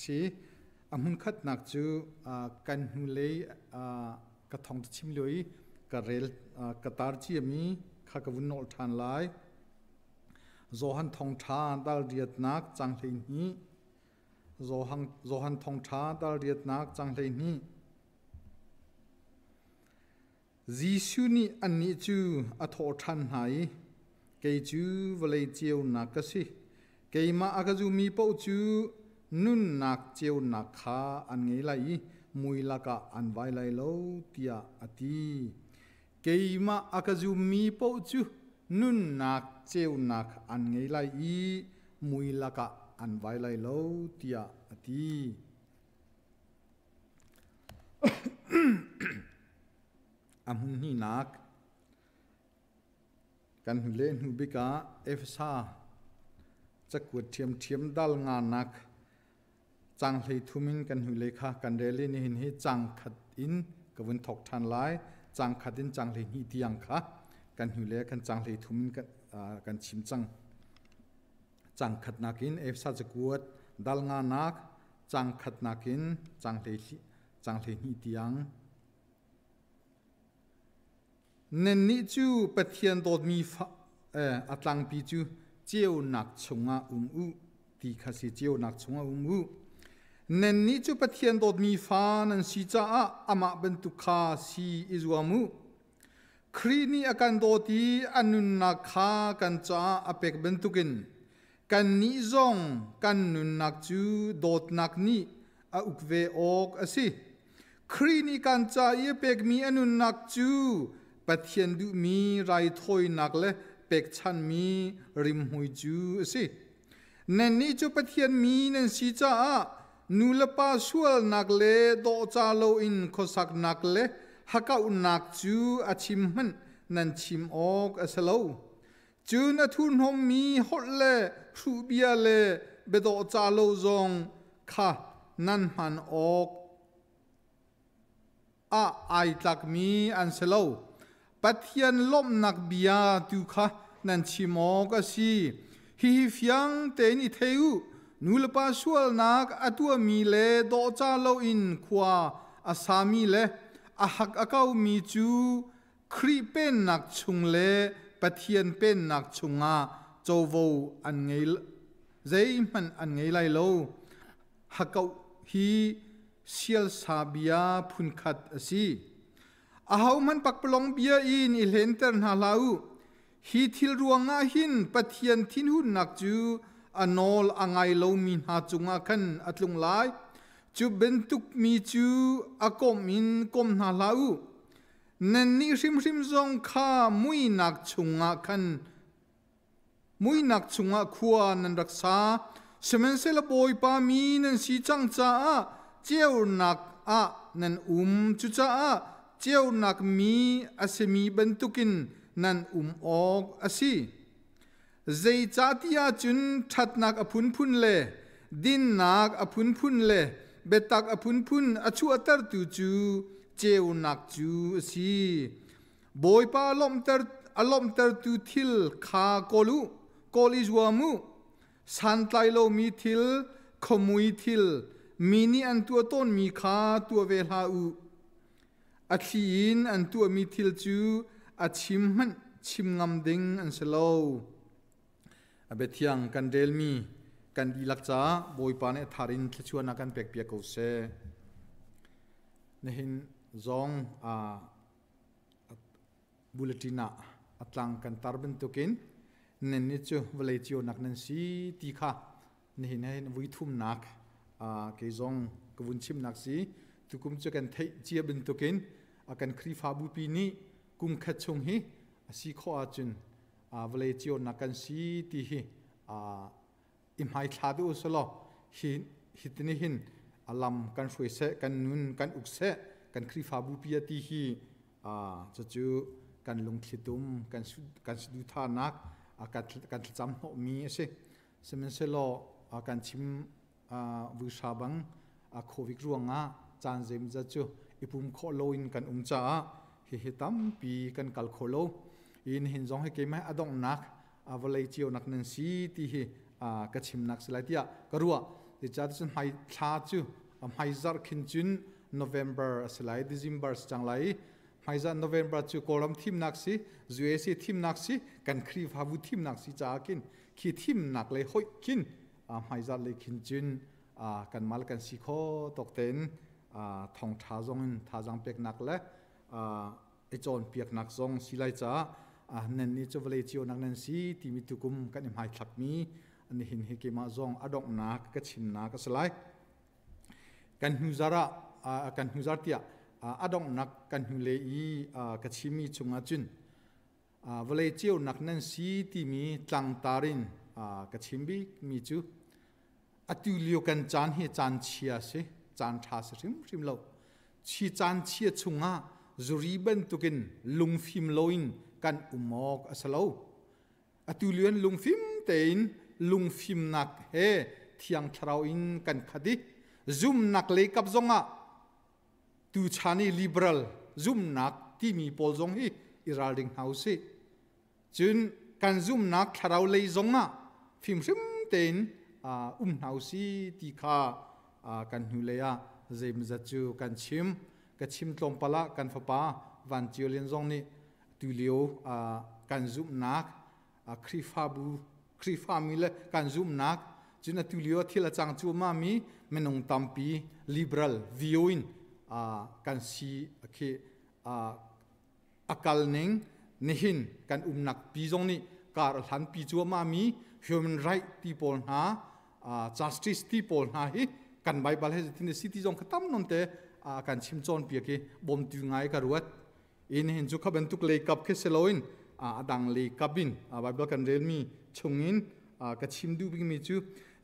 สิหุ่นคัดนักจูกันหุ่นเลยกระทองชิมเลยกระเรลกระตาร์จีมีข้ากวุ่นโนลทานไลโจฮันทองท้าดัลเดียดนักจังเลยนี้โจฮันทองท้าดัลเดียดนักจังเลยนี้จีซูนี่อันนี้จูอัทอทันหายเกจูวเลยเจียวนักสิเกยมาอากาจูมีปูจูนุนนักเจียวนักขาอันไงไลมุยลักอันไว้ไลโลเตียอตีเกยมาอากาจูมีปูจูนุนนักเจียวนักอันไงไลมุยลักอันไว้ไลโลเตียอตีอามุนนี่นักกันหุเล่นหุบิกาเอฟซาจะกวดเทียมดัลงานนักจังเลยทุมินกันหุเลขากันเดลินี่เห็นให้จังขัดอินกวนถกทันไลจังขัดอินจังเลยนี่ที่ยังค่ะกันหุเลกันจังเลยทุมินกันชิมจังขัดนักินเอฟซาจะกวดดัลงานนักจังขัดนักินจังเลยนี่ที่ยังเน้นนิจูปะเทียนโดดมีอัตลังปีจูเจียวหนักชงอุตีคาสิเจียวหนักชงเน้นนิจูปะเทียนโดดมีฟ้านันสิจ้าอามาเป็นตุคาสีอิจวามุครีนีอาการโดดีอันุนนักขากันจ้าอเปกเป็นตุกินกันนิจงกันนุนนักจูโดดนักนี้อุกเวออกสิครีนีกันจ้าเยเปกมีอนุนนักจูปะเทียนดูมีไรถอยนักเลเป็กชันมีริมหุยจูสินั่นนี่จูปะเทียนมีนั่นสิจ้านูเลปาสวลนักเลโดจาโลอินโคสักนักเลฮักอุนักจูอาชิมมันนั่นชิมออกอสโลจูนทุนหอมมีฮอตเลรูเบียเลเบโดจาโลจงค่ะนั่นมันออกไอตักมีอันสโลปัทยันล้มนักเบียตุค่ะนันชิมอกสิฮิฟยังเตนิเทวนูลปาสวลนักอตัวมีเลโดจาโลอินขวาอาสามีเลอาหักอากามีจูครีเป็นนักชุงเลปัทยันเป็นนักชุงโจโวอันไงใจมันอันไงไลโลหักฮีเชียลซาเบียพุนขัดสิอาหามันปักปลงเบียอินอิเลนเตอร์นาลาอูฮีทิลรวงหินปะเทียนทินหุนนักจูอนอลอังไงโลมินหาจุงกันอัตลุงไลจูเบนตุกมีจูอากอมินกอมนาลาอูนันนี่ริมจงข้ามุยนักจุงกันมุยนักจุงขวานันรักษาเสมันเซลบอยปามีนันสีจังจ้าเจียวนักนันจุจ้าเจียวนักมีอาเซมีบรรทุกินนันออกอาศิใจจัตยาจุนทัดนักอภุนพุนเลดินนักอภุนพุนเลเบตักอภุนพุนอชูอัตร์ตูจูเจียวนักจูอาศิบอยปาอลมเตอร์ตูทิลคาโกลิจวามูสันไตโลมีทิลขมุยทิลมินีอันตัวต้นมีขาตัวเวลาอัตลีนอันตัวมีทิลจูอัชิมมันชิมงำดิงอันสโลอเบทียงกันเดลมีกันดีลักจ้าบอยปานเอทารินทชวนักันเปียกเปียกเอาเซนี่หินจงบุลตินาอัตลังกันตาร์บันตุกินเนนิจูวเลจิโอนักนันซีตีค่ะนี่หินให้วิทุมนัก เกยงกวุนชิมนักสีทุกุมจะกันเทเจียบินตุกินกันครีฟาบุปีนี้กุมขัดชงฮีสีข้อจุนเวลเจียวนักกันสีที่ฮีอิมไฮคลาดูสโลฮิตนี่หินลำกันช่วยเสกันนุนกันอุกเสกันครีฟาบุปีที่ฮีจะจูกันลงคิดุมกันสุดท่านักกันจำหัวมีสิสมัยเสโลกันชิมวิชาบังโควิดร่วงจานเจมจะจูอิปุ่มโคโลอินกันจ้าฮิตัมปีกันกัลโคโลอินหินจงให้เกมให้อดองนักวลัยเจียวนักนันสีที่กระชิมนักสไลด์ที่กรัวที่จะต้องให้ชาจูให้จาร์คินจุนโนเวมเบอร์สไลด์ดิซิมเบอร์จังไรให้จาร์โนเวมเบอร์จูโคลัมทีมนักสีจูเอซีทีมนักสีกันครีฟฮาวุทีมนักสีจ้ากินขี้ทีมนักเลยหอยกินให้จาร์เลยคินจุนกันมาลกันสีโคตกเต็นทองท้าจงท้าจังเปียกนักและไอโจนเปียกนักจงสีไลจ้านั่นนี่จะเวลเจียวนักนั่นสีที่มีตุกุมกันอิมหายทักมีอันนี้เห็นเฮกิมาจงอดอกนักก็ชิมนักก็สลายกันหูจาระกันหูจาร์เตียอดอกนักกันหูเลอีก็ชิมีจงอาจุนเวลเจียวนักนั่นสีที่มีตังตารินก็ชิมบีมีจูอตุลิโอกันจานเฮจานเชียสิจานทาสริมเราชีจานเชียชุงาจูรีบันตุกินลุงฟิมโลอินกันอุโมกอสโลอตุลิโอนลุงฟิมเตนลุงฟิมนักเฮที่ยังทราวอินกันคดีซุมนักเล็กกับจงะตูชานีลิเบรัลซุมนักที่มีโพลจงฮีอิราลิงเฮาส์จุนกันซุมนักทราวเลยจงะฟิมซิมเตนเฮาส์ที่ข้ากันหูเลยเจมจัจูกันชิมตลมปละกันฟ้าวันเจียวเลียนจงนี่ตุลิโอกันซุมนักครีฟามิเลกันซุมนักจุนตุลิโอที่ละจังจูมามีเมนงตัมปีลิเบรัลวิโออินกันซีคืออัลนิงนี่หินกันนักปีจงนี่การหันปีจูมามี human right ที่ปนหาjustice ที่ปนหาฮีกันไบเบิลให้ที่ในสิทธิจงขตั้มนนเตกันชิมจอนเปียกีบ่มตุงไงกันรวดอินเห็นจุกขับเป็นตุกเลกับเคสโลอินดังเลกับบินไบเบิลกันเรียนมีชงอินกันชิมดูบิมีจู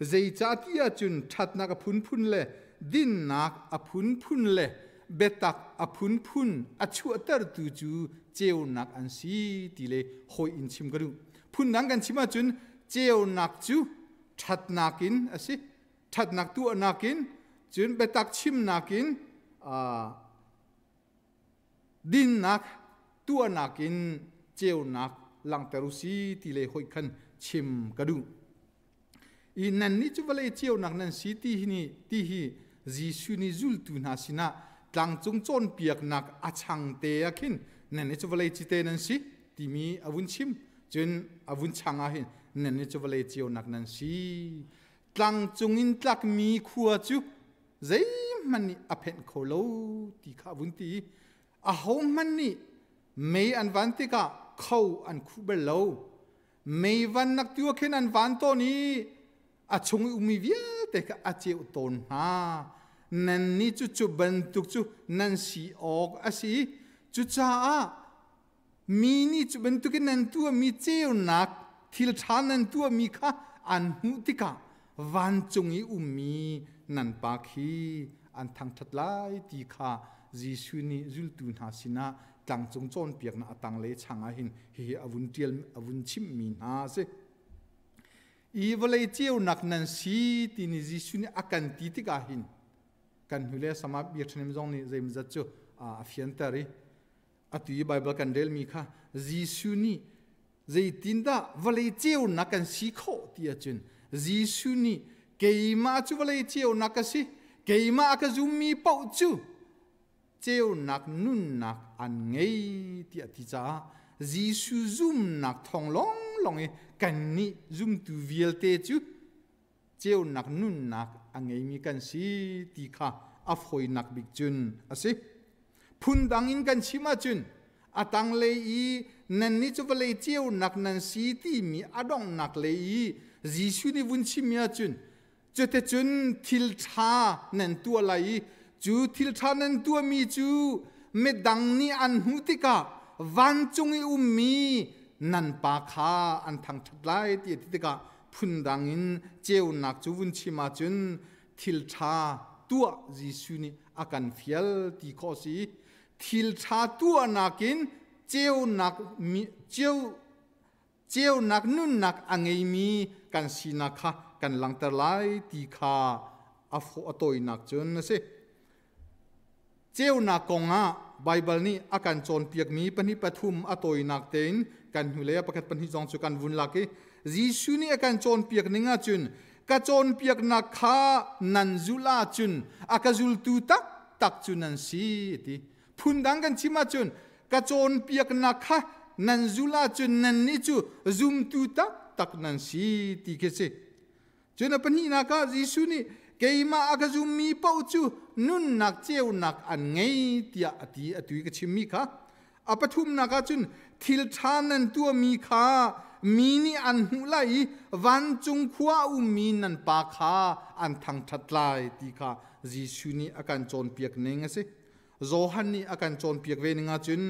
เจจัดยาจุนชัดนักพุนเล่ดินนักพุนเล่เบตักพุนชัวเตอร์ตูจูเจียวนักอันซีตีเลหอยอินชิมกันดูพุนนังกันชิมาจุนเจียวนักจูชัดนักินสิชัดนักตัวนักินจุนเบตักชิมนักินดินนักตัวนักินเจียวนักลังเตรุสีที่เลหอยขันชิมกระดูอินนั่นนี่จุวเลเจียวนักนั่นสีที่นี่ที่ฮีจีสุนิจุลตุนาสินะตั้งจงจนเปียกนักอาชังเตะขินนั่นนี่จุวเลจิเตนั่นสิที่มีอาวุธชิมจนอาวุธช่างอาหินนั่นนี่จุวเลเจียวนักนั่นสิตั้งจงอินตักมีขัวจุเจมันนี่อเพนโคโลที่ข้าวุนตีอาหงมันนี่ไม่อันวันติกาเขาอันคูเบลโลไม่วันนักตัวเข็นอันวันตัวนี้อาชงมีเวียแต่ก็อาเจียวตนฮานั่นนี่จุบันตุกจุนั่นสีออกอาศีจุจ้ามีนี่จุบันตุกนั่นตัวมีเจียวนักทิลชานั่นตัวมีข้าอันหุติกาวันจงมีนันปาคีอันทั้งทัดไลตีข้าจีสุนีจุลตุนหาสินะตั้งจงจนเปียกนะตั้งเลช่างอาหินเฮียอวุนเตียลอวุนชิมมีนาเซอีวเลเจียวนักนันสีที่นี่จีสุนีอากันตีติกาหินกันหุเลสมาเบียร์ชนิมจงนี่เจมจัดจูฟิอันตารีอตุยไบเบิลกันเดลมีค่ะจีสุนีเจตินดาวเลเจียวนักกันสีโคที่อาจุนจีสุนีเกยมาจูวเลเจียวนักสิเกยมาอาจุมีเป่าจูเจียวนักนุ่นนักอันไงที่อธิจ้าจีสุซุมนักทองลองกันนี่ซุมตูวิลเตจูเจียวนักนุ่นนักอันไงมีกันสิที่ข้าอัฟหอยนักบิกจุนอาศัยพุนดังอินกันชิมาจุนอาตังเลยนั่นนี่จะว่าเลยเจียวนักนั่นสิที่มีอดองนักเลยจีสุนี่วุนชิมีอาจุน จุดเตจุนทิลชานันตัวไหลจูทิลชานันตัวมีจูเมดังนี่อันหุติกาวันจุงอุมมีนันปาคาอันทางทัดไลตีติกาพุนดังอินเจ้านักจูวุนชิมาจุนทิลชาตัวยิสุนีอาการเฟียลตีข้อสีทิลชาตัวนักินเจ้านักมีเจ้านักนุ่นนักอังเอมีกันสีนักกันลังตะไลตีขาอาฟอตอยนักจนนะสิเจ้านักกงะไบเบิลนี้อาการโจรเปียกมีปนิปทุมอตอยนักเต็นกันหุเลียประกาศปนิจงสุกันวุนลักยิสุนีอาการโจรเปียกนิงาจุนกะโจรเปียกนักขานันจุลาจุนอากาจุลตูตักจุนันสีติพุนดังกันชิมาจุนกะโจรเปียกนักขานันจุลาจุนนันนิจูซุมตูตักนันสีติเกสิจุนปนินักยิสุนีเกยมาอากาจุมีเป้าจูนุนนักเจ้านักอันไงตีอติอตุยกชิมีค่ะอปทุมนักจุนทิลทานันตัวมีค่ะมีนี่อันหุไลวันจุงขวาอุมีนันปาคาอันทางทัดลายตีค่ะยิสุนีอาการโจรเปียกเนงสิโจฮันนี่อาการโจรเปียกเวนิงาจุน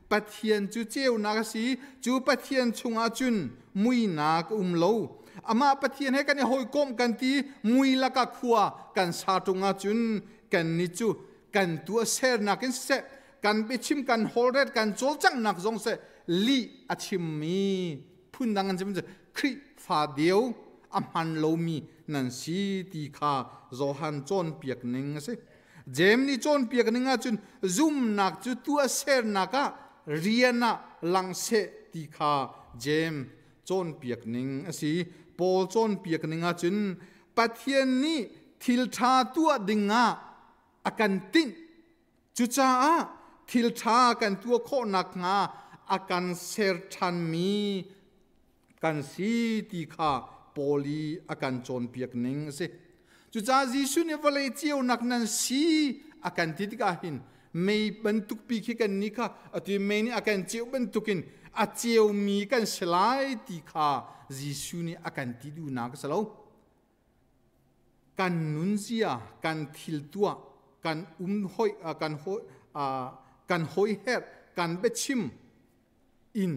ปัทเทียนจูเจ้านักสีจูปัทเทียนชงอาจุนมุยนักโลอามาปัทเทียนให้กันหอยก้มกันตีมุยลักขวากันสาตงอาจุนกันนิจูกันตัวเซร์นักเสกันไปชิมกันโฮเรตกันโจจังนักจงเสลีอาชิมมีพุนดังกันจะเป็นคริฟาเดียวอัมฮันโลมีนันสีตีขาโจฮันโจนเปียกนิงสิเจมนี่โจนเปียกนิงอาจุนซุมนักจุตัวเซร์นักเรียนาลังเสตีขาเจมโจนเปียกนิงสิปอลโจนเปียกนิงอาจุนปัทเทียนนี่ทิลชาตัวดิงาอากันตินจุจ้าทิลชากันตัวโคนักงาอากันเซร์ชันมีกันสีตีขาปอลีอาการโจนเปียกนิงสิจุจ้าจิสุนีวะเลยเจียวนักนันสีอาการติดกาหินไม่บรรทุกปีกกันนี่ค่ะอติเมนี่อาการเจียวบรรทุกินอาเจียวมีกันสลายตีขาจิสุนีอาการติดูนักสลาวกันนุนเสียกันทิลตัวกันหอยกันหอยเฮดกันเบชิมอิน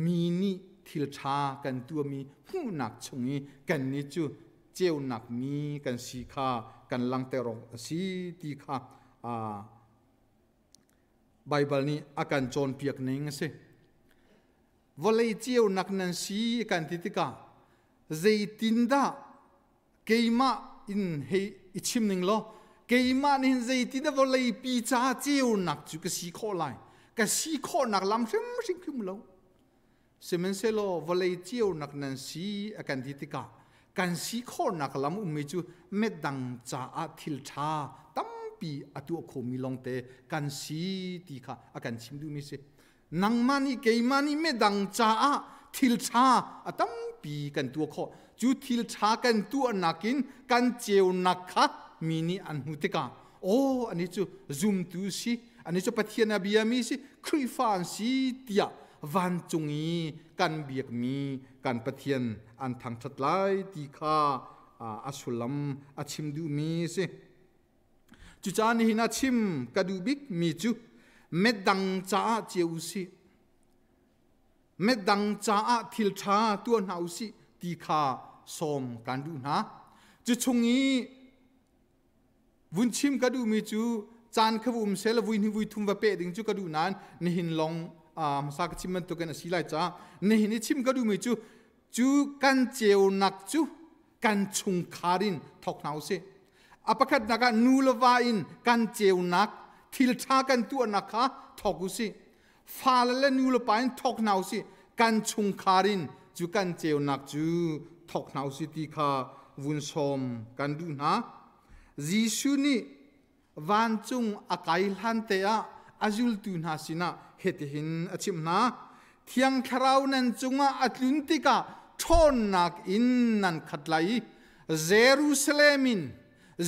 มีนี่ทิลชากันตัวมีหูหนักชงนี้กันนี่จูเจียวหนักมีกันสีขากันลังเตรองสีตีขาไบเบิลนี้อาการโจนเปียกนิงสิวลัยเจียวหนักนันสีกันติติกาเจตินดาเกยมาอินเฮอิชิมนิงโลเกยมานินเจตินดาวลัยปีจ้าเจียวหนักจูกสีข้อไลกสีข้อหนักลำชิมคิมโลเซมันเซโลวลัยเจียวนักนันสีอาการติติกากันสีข้อนักลำไม่จูเมดังจ้าทิลชาตั้มปีอตัวโคมีลงเตกันสีตีค่ะอาการชิมดูมิเซนังมานี่เกยมานี่เมดังจ้าทิลชาตั้มปีกันตัวข้อจูทิลชากันตัวนักินกันเจียวนักค่ะมีนี่อันหุติกาโอ้อันนี้จูซุมตูสิอันนี้จูปะเทียนบียมีสิคริฟานสีตียวันจงอีกันเบียกมีกันปะเทียนอันทางทัดไลตีขาอัสุลัมอาชิมดูมีสิจุจานี่นาชิมกระดูบิกมีจูเมดังจ้าเจียวสิเมดังจ้าทิลชาตัวหนาวสิตีขาสมกันดูนะจุชงอีวุนชิมกระดูมีจูจานขบุมเซลวุนหิวุยทุ่มวะเปดิงจูกระดูนั้นนี่หินลองมาสักชิมมันตัวกันสิไลจ้านี่หินชิมกระดูมีจูกันเจียวนักจูกันชุงคารินทอกหนาวสิอปะคัดนักนูลวาอินกันเจียวนักทิลชากันตัวนักค่ะทอกุสิฟาเลนูลปาอินทอกหนาวสิกันชุงคารินจูกันเจียวนักจูทอกหนาวสิตีค่ะวุนสมกันดูนะยิสุนีวันจุงอากาศหันเตะอาจุลตุนาสินะเหตุหินอชิมนะเทียงคราวนั้นจุงอัตลุนติกาทอนนักอินนันขัดไลเยรูซาเล็มิน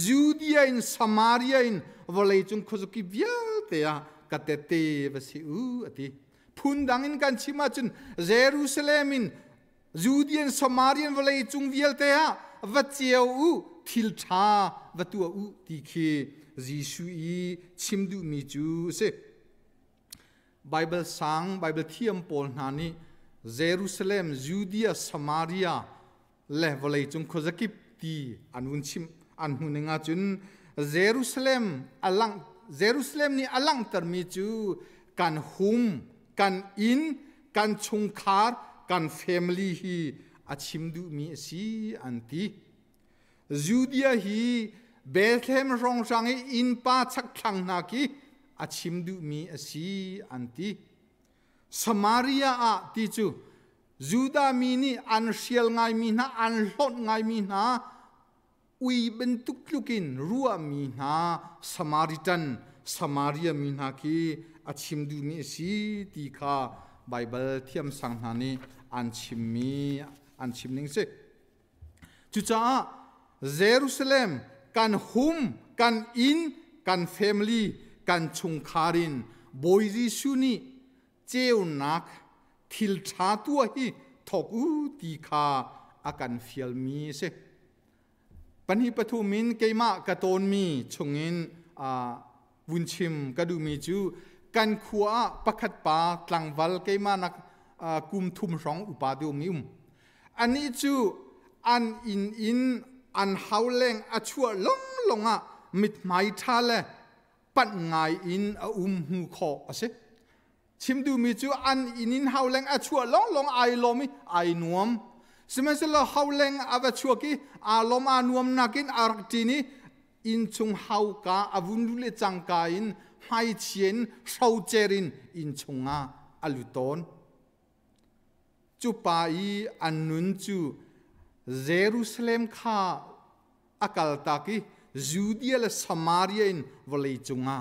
ยูดียอินสมารียอินวลัยจุงขจุกิวิลเตะกัตเตวสิอติพุนดังอินกันชิมาจุนเยรูซาเล็มิน Judean Samarian valley chung vial te ha vacheu u thil tha vatua u tikhi Jisu I chimdu mi chu se Bible sang Bible thiam pol nani Jerusalem Judea Samaria le valley chung khozakip ti anun chim anhuninga chun Jerusalem ni alang termi chu kan hum kan in kan chungkhar kan family hi achimdu mi si anti Judea hi Bethlehem rong in pa chak thang na ki achimdu mi si anti Samaria a ti chu Juda mi ni an sial ngai mi na an hlot ngai mi na ui bentuk lukin ruwa mi na Samaritan Samaria mi na ki achimdu mi si ti kha Bible thiam sang na ni an chimning se chu cha Jerusalem kan hum kan in kan family kan chungkharin boizi suni cheu nak thil tha tu hi thoku ti kha akan fial mi se pani pathu min keima katon mi chungin wunchim kadu mi chu kan khua pakhat pa tlangwal keima nak kum thum rong upadu mi ani chu an in an hauleng achua longa mit mai thale pat ngai in hu kho ase chimdu mi chu an in hauleng achua long ai lomi ai nuam semeselo hauleng avachua ki alom anuam nakin artini in chung hau ka avundule changka in mai chien saucherin in chunga aluton chu pai annun chu Jerusalem kha akal taki Judea le Samaria in valley chunga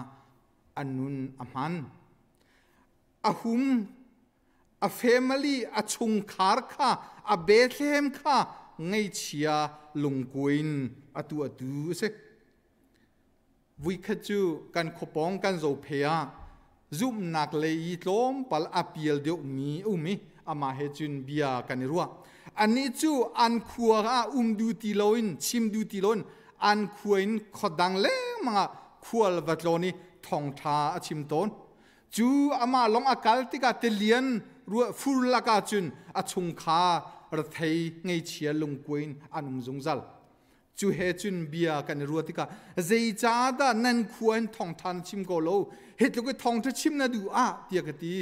annun aman ahum a family a chungkhar kha a Bethlehem kha ngai chia lungkuin atu se vui khachu kan khopong kan zo phea zum nak le I tlom pal apial deu mi umi ama he chun bia kan ruwa ani chu an khuwa du ti loin chim du ti lon an khuin khodang le mga khual vatloni thong tha achim ton chu ama long akal tika telian ru ful laka chun achung kha rathei ngei chia lungkuin anum zungzal chu he chun bia kan ru tika zei cha da nan khuan thong than chim ko lo het lo ke thong tha chim na du a tia ka ti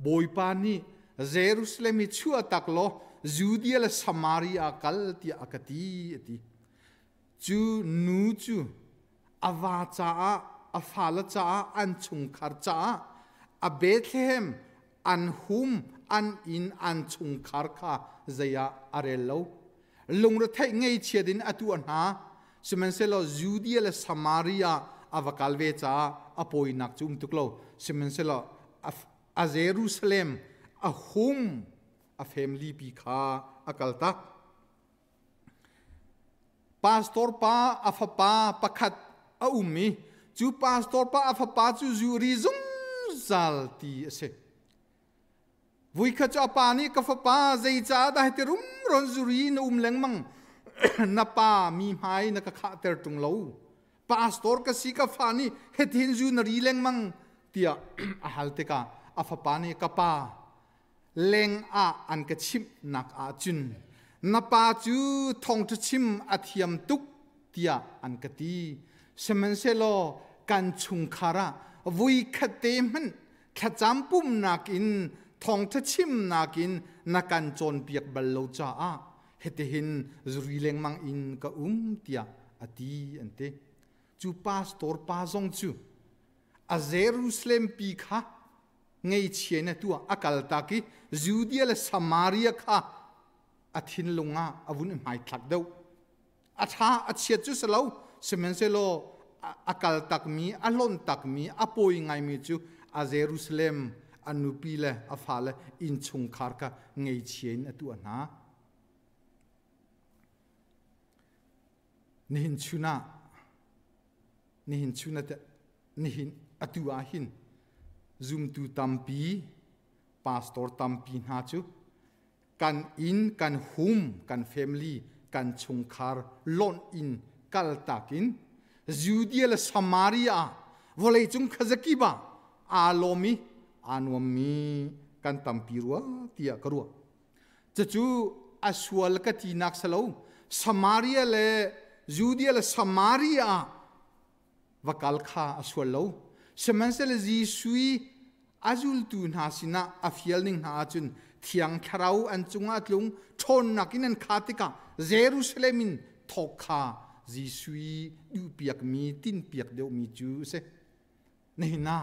boy pa ni Jerusalem hi chu atak lo Judea le Samaria kal ti akati ti chu nu chu awa cha afala cha an chung khar cha a Bethlehem an hum an in an chung khar kha zaya arelo lungra thai ngei chedin atu anha simenselo Judea le Samaria avakalve cha apoi nak chum tuklo simenselo a Jerusalem a hum a family bikha akalta pastor pa afapa pakhat a ummi chu pastor pa afapa chu juri zum zalti ase vui kha cha pa ni ka fa pa zei cha da te rum ron juri no leng mang na pa mi mai na ka kha ter tung lo pastor ka si ka fa ni hetin ju na ri leng mang tia a halte ka afapa ni ka pa leng a an ka chim nak a chun na pa chu thong tu chim a thiam tuk tia an ka ti semen selo kan chung khara vui khate man khacham pum nak in thong tu chim nak in na kan chon piak bal lo cha a hete hin zuri leng mang in ka tia ati ante chu pastor pa zong chu a Jerusalem pi kha ngei chiena tua akal taki Judea le Samaria kha athin lunga avun mai thak deu atha achia chu selo semenselo akal takmi alon takmi apoi ngai mi chu a Jerusalem anupi le afale in chung khar ka ngei chien atu na nihin chuna te nihin atu ahin zoom tu tampi pastor tampi na chu กันอินกันหุมกันเฟมิลีกันชงคาร์ลอนอินกัลตากินจูเดียและสมารีาวอลเลยจงขจักิบะอาโลมีอานวมีกันตัมปีรัวเตียกรัวจะจูอาสวลกตีนักสลาวสมารีเลจูเดียและสมารีวกัลข้าอาสวลลาวสมันเซลจีสุยอาจุลตูนาสินะอาฟิลนิงนาจุนเทียงคราวอันจุงอาลุงทนนักินันคาติกาเยรูซาเล็มินทอกข้าจีสุยดูเปียกมีตินเปียกเดียวมีจูเซนี่นา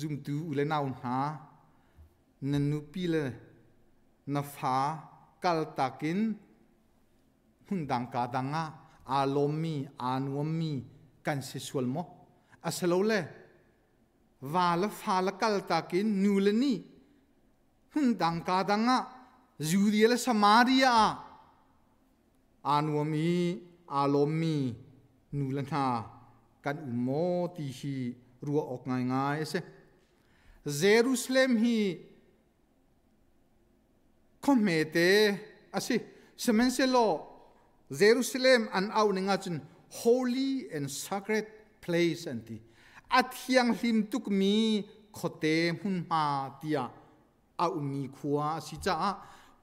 จุมตูอุเลนาวนานันนุปีเลนาฟ้ากัลตากินหุ่นดังกาดังอาลมมีอานวมีกันเสสวลโมอาสโลเลวาลฟ้าละกัลตากินนูเลนีหุ่นดังกาดังจูเดียลสมารียอานวมีอาลมมีนูเลนากันอุโมตีฮีรัวออกง่ายๆเสเยรูซาเล็มฮีคอมเมเตอาศิสมัยเซโลเยรูซาเล็มอันเอาหนึ่งอาจุน holy and sacred place อันที่อาทิยังลิมตุกมีโคเตมุนมาเตียเอามีขวาสิจ้า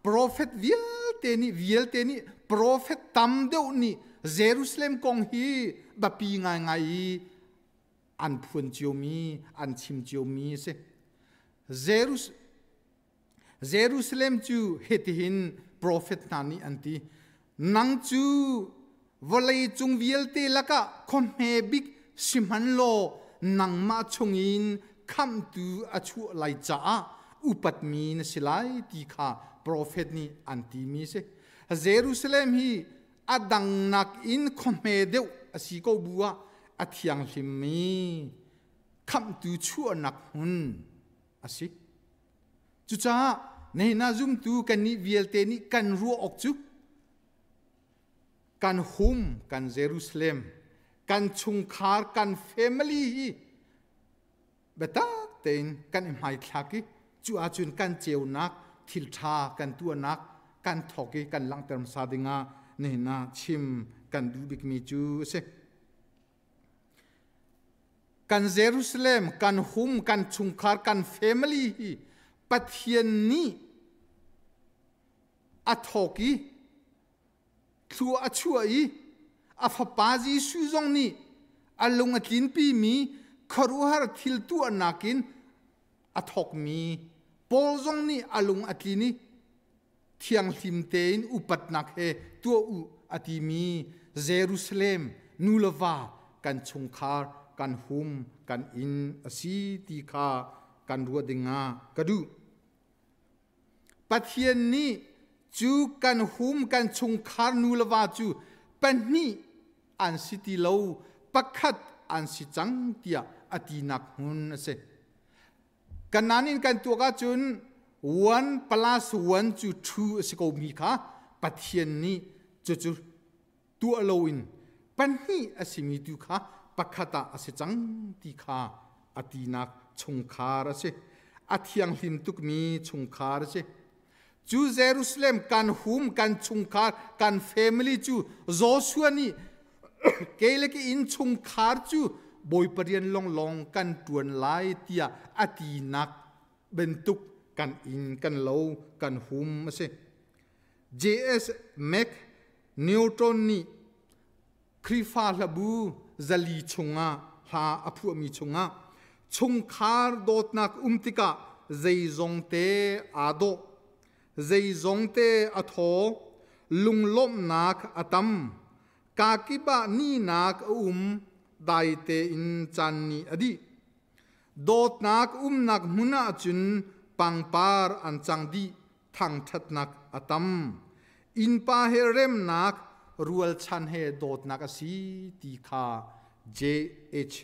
prophet เวียลเตนี่ prophet ตำเดียวนี่เยรูซาเล็มกองฮีแบบปีง่ายอันพูนเจียวมีอันชิมเจียวมีเสเยรูซาเล็มจูเฮติหิน prophet นานี่อันที่นังจูวลัยจงเวียลเตละกะคอมเฮบิกสิมันโลนังมาชงอินคำตูอชัวไลจ้าอุปัตมีนสิไลตีข้า prophet นี่อันที่มีเสเยรูซาเล็มฮีอดังนักอินคอมเฮเดวอสิโกบัวอาทิยังลิมมีคำตูชั่วนักหุนอาศิจุจ้าในนาจุมตูกันนี่เวียลเตนี่กันรัวออกจุกันหุมกันเยรูซาเล็มกันชุงคาร์กันเฟมิลีเบต้าเต็นกันอิมไฮทักจูอาจุนกันเจียวนักทิลชากันตัวนักกันทอกีกันลังเติมซาดิงาในนาชิมกันดูบิกมีจูเซกันเยรูซาเล็มกันหุมกันชุงคาร์กันเฟมิลีปัทยนนี้อัทอกีทัวอัชัวอีอาฟปาจีสุจงนี้อัลลงอัดลินปีมีคารุฮาร์ทิลตัวนักินอัทอกมีปอลจงนี้อัลลงอัดลินีเทียงลิมเตนอุปัตนักเฮตัวอุอัติมีเยรูซาเล็มนูลวากันชงคาร์กันหุมกันอินอสีติคากันรัวดิงากระดูปัทยนนี้จูกันหุมกันชงคาร์นูลวาจูปันนี้อันสิติโลปักขัดอันสิจังเตียอตินักหุนเสกันนั้นอินกันตัวก็จุน1 plus 1 to 2สกมีค่ะปัทยนนี้จูตัวโลอินปันนี้อสิมีตุค่ะปักขัดอสิจังติค่ะอตินักชงคาร์เสอธิยังหิมตุกมีชงคาร์เสจูเยรูซาเล็มกันหุมกันชงคาร์กันเฟมิลีจูโจชัวนี่เกลกอินชงคาร์จูบอยปเรียนลองกันตวนไลเตียอตินักเบนตุกกันอินกันโลกันหุมเส J.S. แม็กนิวตันนี่คริฟาลบูซาลีชงาหาอภัวมีชงาชงคาร์โดดนักติกาเจยงเตอาโดเจยงเตอโธลุงล้มนักอตัมกากิบะนี่นักได้เตอินจันนีอดีโดดนักนักมุนาจุนปังปาร์อันจังดีทางทัดนักอตัมอินปาเฮเรมนักรัวชันเฮโดดนักสีตีคา J.H.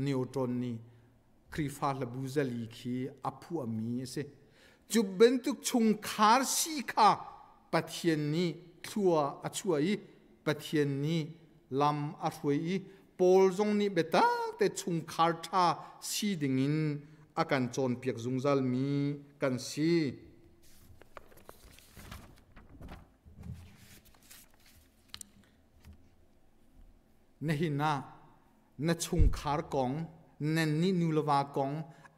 นิวตันนี่คริฟาลบูซาลีคีอภัวมีเสจุบเบนตุกชงคาร์สีคาปัทยนนี้ทัวอชัวอีปัทยนนี้ลำอชัวอีปอลจงนี้เบต้าแต่ชงคาร์ทาสีดิ่งินอาการจนเปียกจุงซัลมีกันสี nehina na chung khar kong nan ni nulawa kong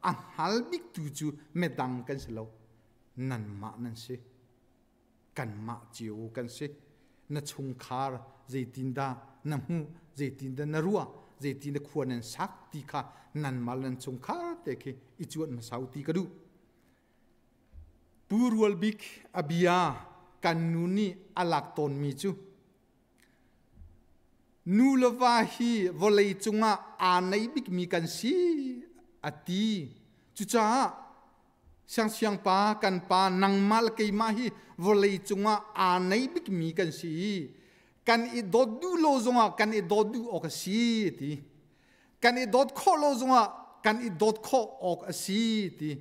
ang halbik tu chu medang kan selo nan ma nan se kan ma chiu kan se na chung khar zeitinda na mu zeitinda na ruwa zeitinda khuanan sak ti kha nan mal nan chung khar te ke ichuan ma sauti kadu purwal bik abia kanuni alak ton mi chu nulawa hi volei chunga anei bik mi kan si ati chu cha siang pa kan pa nangmal kei ma hi volei chunga anei bik mi kan si kan I dot du lo zonga kan I dot du ok si ti kan I dot kho lo zonga kan I dot kho ok si ti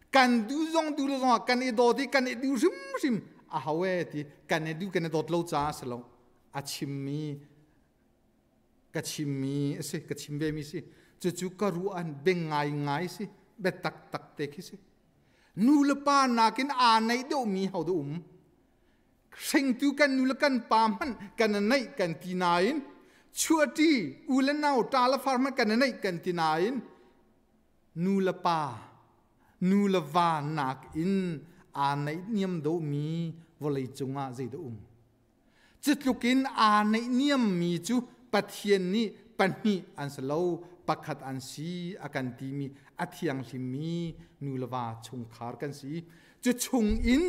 kan du zong du lo zonga kan I dot ti kan I du sim a hawe ti kan I du kan I dot lo cha salo a chimmi ka chimmi se ka chimbe mi si chu ka ruan bengai si betak tak te ki si nulapa nakin a nei do mi how do sing tu kan nulakan paman kan nei kan tinain chuati ulanau tala farma kan nei kan tinain nulapa nulawa nak in a nei niam do mi volei chunga zai do chitlukin a nei niam mi chu pathian ni panhi an salo pakhat an si akan ti mi athiang himi nulawa chung khar kan si chu chung in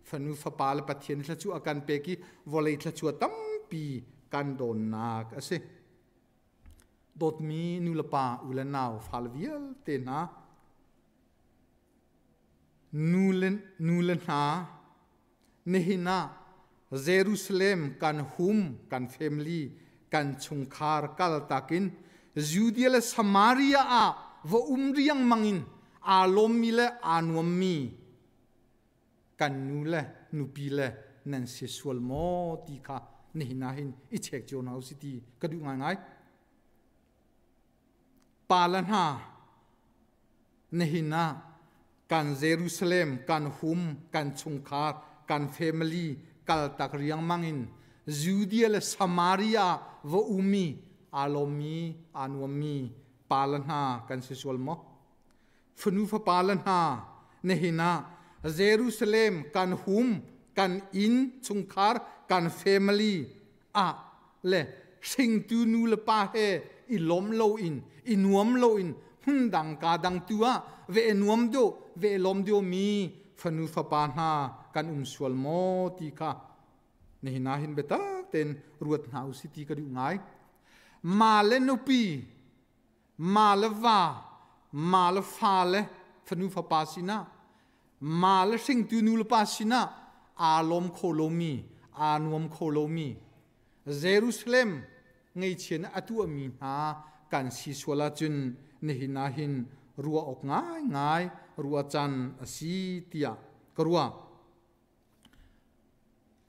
fanu fapal pathian thla chu akan pe ki volei thla chu tampi kan don nak ase dot mi nulapa ulanau falvial te na nulen ha nehina Jerusalem kan hum kan family kan chungkhar kal takin Judea le Samaria a vo umriang mangin alom mile anuam mi kan nule nupile nan sexual mo ti kha nehina hin I check jon house ti kadu ngai palan ha nehina kan Jerusalem kan hum kan chungkhar kan family kal tak riang mangin Judea le Samaria vo umi alomi anuami palanha kan sexual mo funu fa palanha nehina Jerusalem kan hum kan in chungkhar kan family a le sing tu nu le pa he I lom lo in inuam lo in hundang ka dang tua ve enuam do ve lom do mi fanu fa panha kan swal mo ti kha nehina hin beta ten ruat nau city ka du ngai malenupi malava malafale fanu fa pasina mal sing tu nu pasina alom kholomi anuam kholomi Jerusalem ngai chen atu ami ha kan si swala chun nehina hin ruwa ok ngai ruwa chan asi tia karua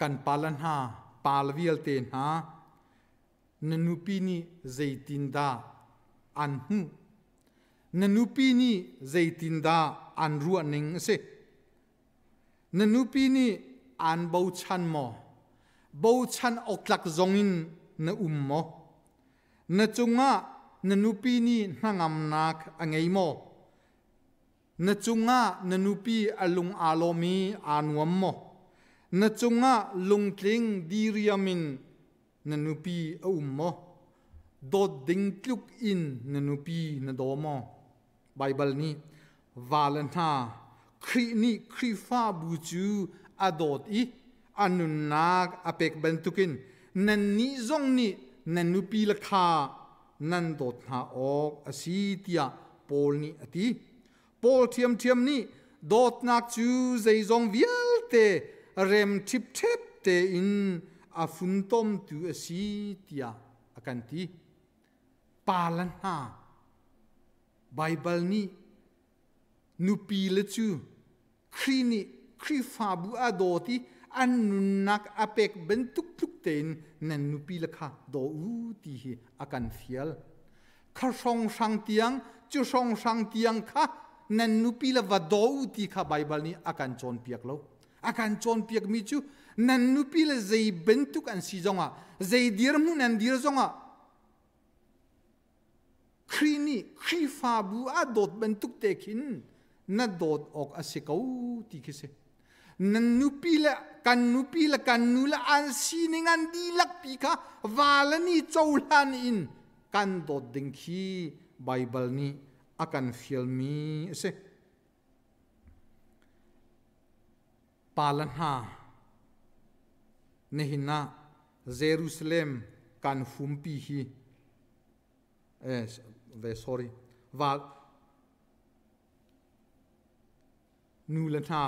kan palan ha palvial ten ha nanupini zeitinda anhu nanupini zeitinda anruwa ning se nanupini an bauchan mo bauchan oklak zongin na ummo na chunga nanupini nangam nak angei mo na chunga nanupi alung alomi anuam mo na chunga lungtling diriamin nanupi ummo dot dingkluk in nanupi na domo Bible ni valentha khri ni khri fa buju adot I anunak apek bentukin nan ni zong ni nanupi lakha nan dot ha ok asitia pol ni ati pol thiam ni dot nak chu zai zong vial te rem tip te in afuntom tu asitia akanti palan ha Bible ni nupi le chu khri fa bu adoti anunak apek bentuk tuk ten nan nupi lakha do u ti hi akan fial khasong sang tiang chu song sang tiang kha nan nupi la vado u ti kha Bible ni akan chon piak lo akan chon piak mi chu nan nupi la zei bentuk an si zonga zei dir mu nan dir zonga ครีนี่ครีฟาบูอาโดดเป็นตุกเตคินนัดโดดออกอาศัยเขาตีคิเซนันนุปีละกันนูละอันซีนิงันดีลักปีกาวาลนี่โจลานินกันโดดดึงคีไบเบิลนี่อากันฟิลมีเซปาลันฮาเนหินาเยรูซาเล็มกันฟุมปีฮีsorry ว่านูลันฮา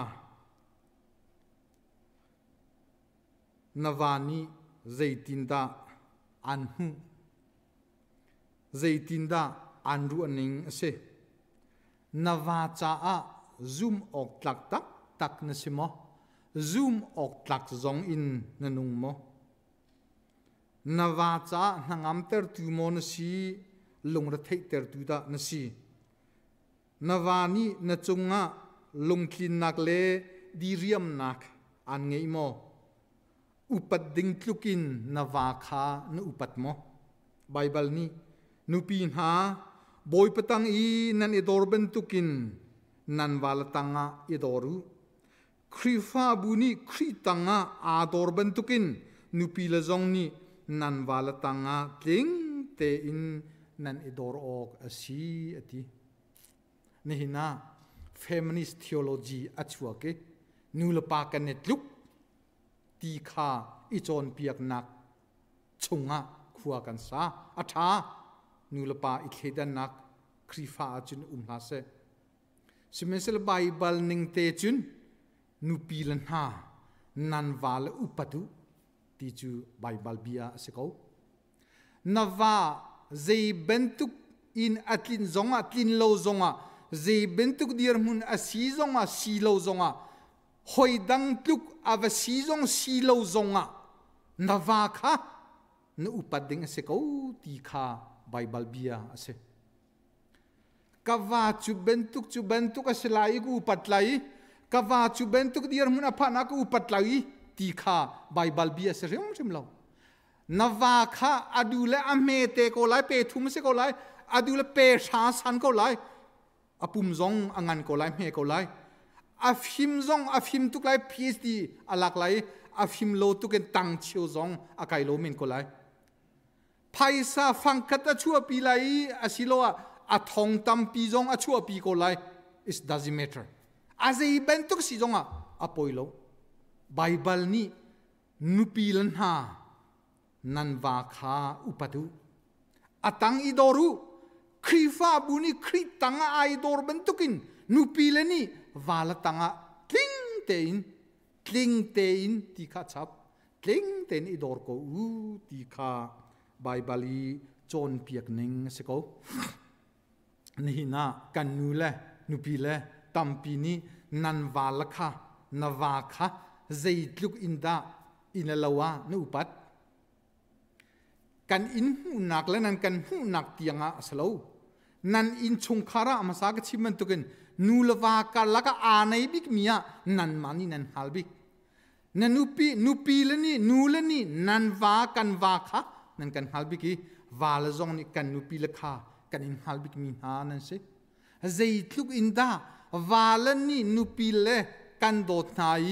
นาวานีเจตินดาอันหูเจตินดาอันรู้นิงเสนาวาจ้าซูมออกตักนสิมอซูมออกตักจงอินนนุงมอนาวาจ้านางอัมเตอร์ตูมอนสีลงระเทเตอร์ตูดานสีนาวานีนจงะลงคินนักเลดีเรียมนักอันไงมออุปัดดิงคลุกินนาวาคานอุปัดมอไบเบิลนี้นุปีนหาบอยปตังอีนันอิดอร์เบนตุกินนันวาลตังอิดอรูครีฟาบุนีครีตังอาดอร์เบนตุกินนุปีละจงนี้นันวาลตังติงเตอินนันอิดอร์ออกอาศีอตินี่หินาfeminist theology อัจฉริยะนูลปากันเน็ตลุกตีขาอิจอนเปียกนักชงะขัวกันซาอัฐานูลปาอิเคดันนักครีฟาจุนลาเซสิเมเซลไบเบิลนิงเตจุนนูปีลันหานันวาลอุปตุตีจูไบเบิลเบียเสกานาวาเจเบนตุกอินอัตลินซงอัตลินโลซงะเจเบนตุกเดียร์มุนอาซีซงะซีโลซงะหอยดังตุกอาวซีซงซีโลซงะนาวาค่ะนอุปดิงเสกตีขาไบเบิลเบียเสกาวาจูเบนตุกเสลายกูปัดไลกาวาจูเบนตุกเดียร์มุนอภานักอุปัดไลตีขาไบเบิลเบียเสเรื่องชิมเรานาวาค่ะอดูเลอเมเตโกไลเปทุมเสโกไลอดูเลเปชาสันโกไลอปุ่มซงอังันโกไลเมโกไลอาฟิมซงอาฟิมตุกไล PhD อลักไลอาฟิมโลตุกันตังเชียวซงอาไกโลเมนโกไลไพซาฟังคัตชัวปีไลอาศิโลอาทองตัมปีซงอาชัวปีโกไล is doesn't matter อาเจเบนตุกสิซงอาปอยโลไบเบิลนี้นุปีลันหานันวาคาอุปตุอาตังอิดอรูครีฟาบุนีครีตังไอดอร์เบนตุกินนุปีเลนี่วาลตังคลิงเตอินตีข้าชับคลิงเตนอิดอร์ก็ตีข้าไบเบิลีจนเปียกนิงสกนี่นะกันนุปีเลตัมปีนี้นันวาลค่ะนวาค่ะเจลุกอินดาอินลาวานุปัดกันอินหูนักและนันกันหูนักเตียงสโลนันอินชงคาระมาสากชิมันตุกันนูลวากัลลักอาในบิกมียนันมานีนันฮัลบิกนันนุปีเลนี่นูเลนี่นันวากันวาค่ะนันกันฮัลบิกีวาลซองนี่กันนุปีเลค่ะกันอินฮัลบิกมีหานันเซเจลุกอินดาวาลนี่นุปีเลกันโดดนาย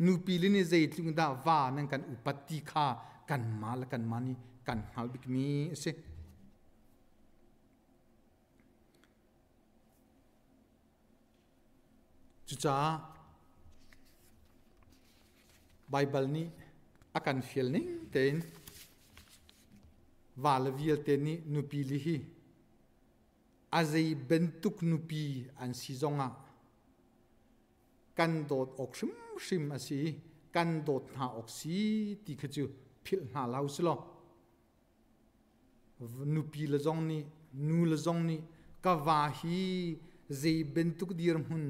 นุปีเลนี่เจลุกอินดาวานันกันอุปติค่ะกันมาและกันมานีกันฮัลบิกมีเซจุจ้าไบเบิลนี้อาการฟิลนิ่งเต็นวาลวิลเต็นนี้นุปีลิฮีอาเจเบนตุกนุปีอันซีซงะกันโดดออกชิมอาศีกันโดดหาออกซีตีขจูพิลหาลาวสโลนุปีละจงนี้นูละจงนี้กาวาฮีเจเบนตุกดีรมุน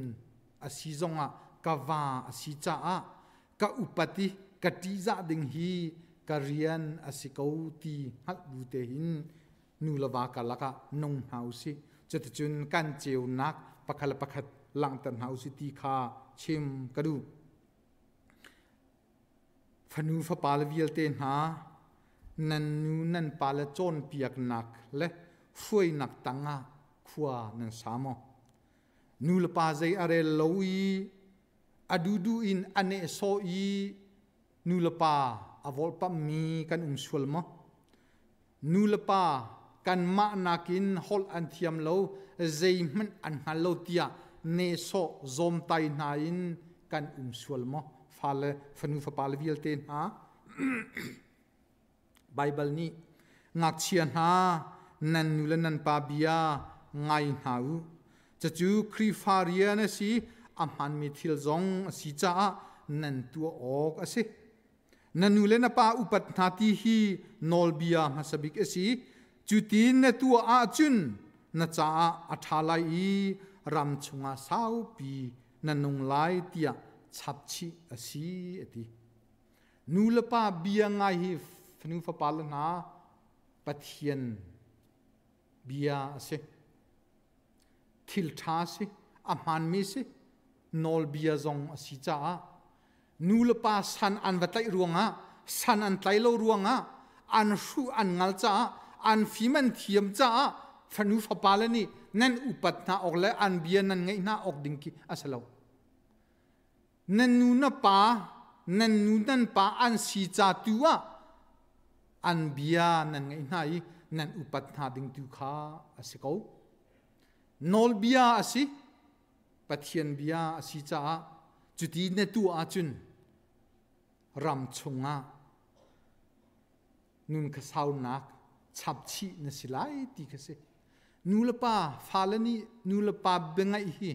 อาศิจงะกาวาอาศิจ้ากะอุปติกะติจะดึงฮีกะเรียนอาศิกาวตีฮัดบูเตหินนูละวากะละกะนงเฮาสิจะจุนกันเจียวนักปะคละปะขัดหลังตันเฮาสิตีคาชิมกะดูฟนูฟปาลวิลเตนหานันนูนันปาลจอนเปียกนักและ foi nak tanga khua nan samo nulpa zai are loi adudu in ane so I nulpa avol pa mi kan sulma nulpa kan ma nakin hol anthiam lo zai man an halo tia ne so zom tai nain kan sulma fale fanu fa pal vil ten ha Bible ni ngak chian ha nan nulan nan pa bia ngai hau chu krifaria na si amhan mi thil zong si cha nan tu ok ase nan nulan na pa upat nati hi nol bia masabik ase chutin na tu a chun na cha athalai I ram chunga sau pi nanung lai tia chapchi asi ati nulapa bia ngai hi fnu fa palana pathian bia ase thil tha se amhan mi se nol bia zong asi cha nulapa san an watai ruanga san an tlailo ruanga an shu an ngal cha an fiman thiam cha fnu fa palani nan upat na okle an bia nan ngai na ok dingki asalo nan nu na pa nan nu nan pa an si cha tua an bia nan ngai nai nan upat na ding tu kha asiko nol bia asi pathian bia asi cha chuti ne tu a chun ram chunga nun ka sau nak chapchi na silai ti ka se nulapa falani nulapa bengai hi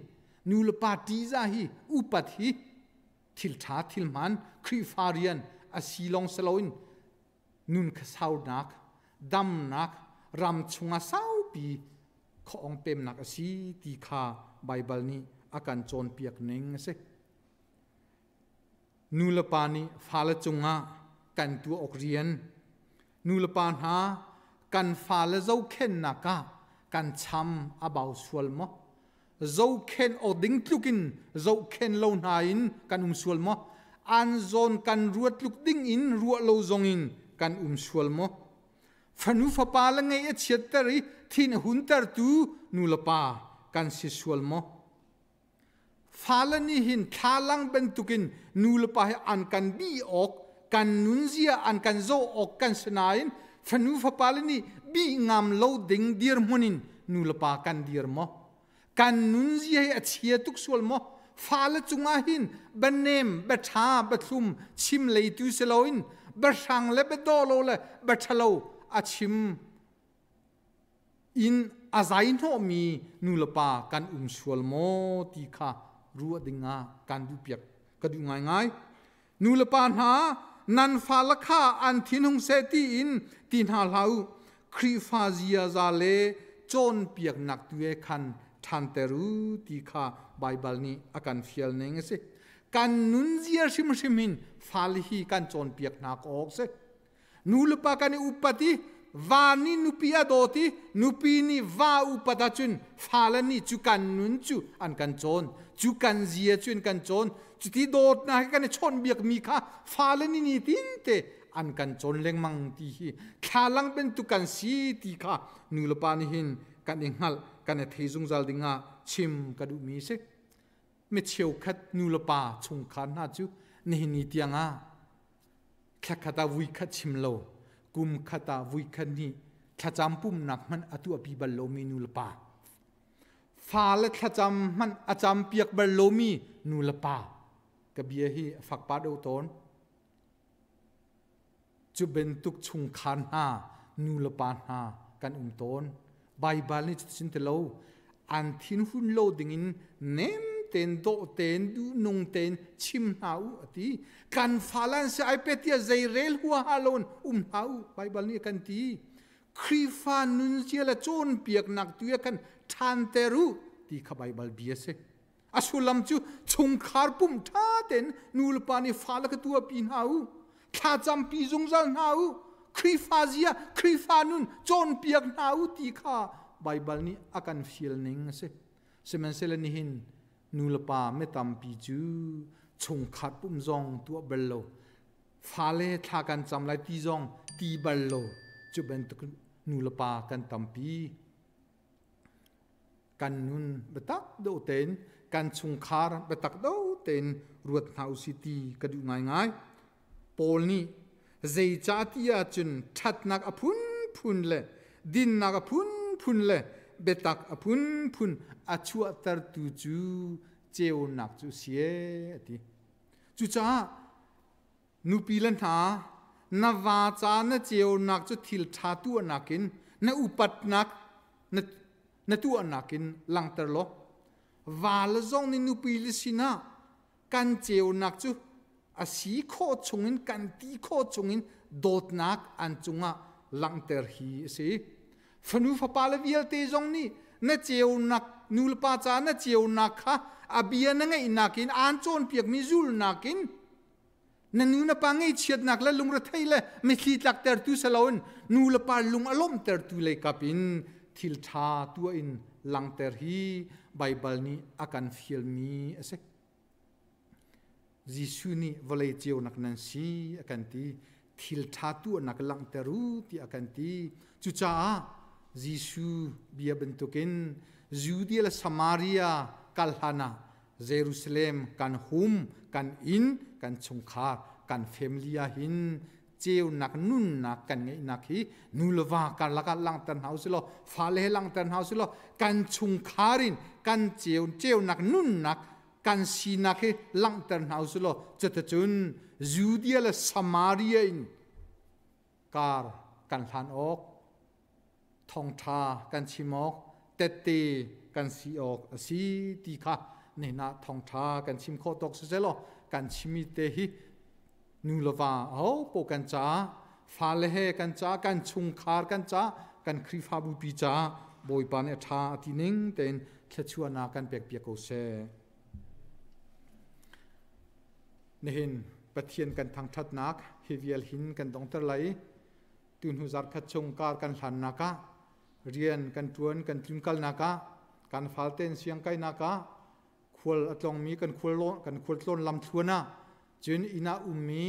nulapa tiza hi upat hi thil tha thil man krifarian asilong saloin nun ka sau nak dam nak ram chunga sau pi khong pem nak asi ti kha Bible ni akan chon piak neng se nulapa ni fala chunga kan tu okrian nulapa ha kan fala zo khen naka kan cham abau sualmo zo khen oding tlukin zo khen lo nain kan sualmo an zon kan ruat luk ding in ruat lo zongin kan sualmo fanu fa pala ngai a chiatari thin huntar tu nulapa kan si sualmo falani hin thalang ben tukin nulapa an kan bi ok kan nunzia an kan zo ok kan sanain fanu fa palani bi ngam lo ding dir munin nulapa kan dir mo kan nunzia a chia tuk sual mo fala chunga hin banem batha bathum chim leitu seloin basang le bedolo le bathalo achim in azain ho mi nulapa kan sual mo ti kha ruwa dinga kan du piak kadu ngai ngai nulapa ha nan falakha an thinung se ti in tin ha lau krifazia zale chon piak nak tue khan than teru ti kha Bible ni akan fiel neng se kan nunzia sim simin falhi kan chon piak nak ok se nulapa kan upati vani nupia doti nupini va upatachun falani chu kan nun chu an kan chon chu kan zia chun kan chon chuti dot na kan chon biak mi kha falani ni tinte an kan chon lengmang ti hi khalang ben tu kan si ti kha nulapa ni hin kan inghal kan theizung zal dinga chim kadu mi se me cheu khat nulapa chung khan na chu ni ni tianga khakhata vui khat chim lo kum khata vui khani khacham pum nak man atu api bal lo mi nulpa fal khacham man acham piak bal lo mi nulpa kabia hi fakpa do ton chu bentuk chung khan ha nulpa ha kan ton Bible ni chin te lo an thin hun lo dingin nem ten do ten du nong ten chim hau ati kan falan se ipetia zairel huwa halon hau Bible ni kan ti krifa nun jela chon piak nak tuya kan than teru ti kha Bible biase asulam chu chung khar pum tha ten nul pani fala ka tua pin hau kha cham pi jung zal hau krifazia krifanun chon piak hau ti kha Bible ni akan fiel ning se semen sela ni hin nulpa metam pi chu chung khat pum zong tu bello fale tha kan chamlai ti zong ti bello chu ben tu nulpa kan tampi กันนุนเบตักโดเต็นกันชุงคาร์เบตักโดเต็นรวดเฮาซิตีกระดูง่ายๆโปลนี่เจจาติอาจุนทัดนักอพุนพุนเลดินนักอพุนพุนเลเบตักอพุนพุนอาชัวตร์ตูจูเจียวนักจูเสียติจูจ้านูปีลันหานาวาจานะเจียวนักจูทิลชาตัวนักินนอุปัตนักนตัวนักินลังเตอร์โลวาลซองนินูปีลิสินะกันเจียวนักจูอาศีโคชงอินกันตีโคชงอินโดดนักอันจุงะลังเตอร์ฮีสิฟนูฟปาลวิลเตจงนี่นะเจียวนักนูลปาจานะเจียวนักค่ะอาเบียนังไงนักินอันโจนเปียกมิจุลนักินนันนูนปังไอเชียดนักและลุงระไทยเลยไม่ขีดหลักเตอร์ตูสลาวนนูลปาลุงอารมณ์เตอร์ตูเลยกับอินทิลชาตัวอินลังเตอร์ฮีไบเบิลนี้อาการฟิลมีเสกJisu ni volei cio nak nansi akan ti thil thatu nak lang teru ti akan ti chucha Jisu bia bentukin Judea Samaria kalhana Jerusalem kan hum kan in kan chungkhar kan familia hin cio nak nun nak kan ngai nak hi nulwa kan laka lang tan house lo phale lang tan house lo kan chungkharin kan cio nak nun nakกันสีนักลังเติร์นเฮาส์โลจะจะจุนยูเดียและสมารียอินการกันทันออกทองทากันชิมอกเตเตกันสีออกสีตีค่ะเนี่ยนะทองทากันชิมโคตกเสร็จแล้วกันชิมิเตหินูลวาเอาโปกันจ้าฟาเลเฮกันจ้ากันชุงคาร์กันจ้ากันคริฟาบูปีจ้าบอยปานเอทาตินิงเต็นเคชัวนากันเปียกเปียกโกเซนี่เห็นปะเทียนกันทางทัดนักเฮวิเอลหินกันตรงตะไลตุนหุจัดขัดชงการกันหันนักเรียนกันทวนกันทุนกัลนักกันฟาลเตนเสียงไกนักควรอัตลองมีกันควรล้นกันควรล้นลำทวนนะจึงอินาอุมี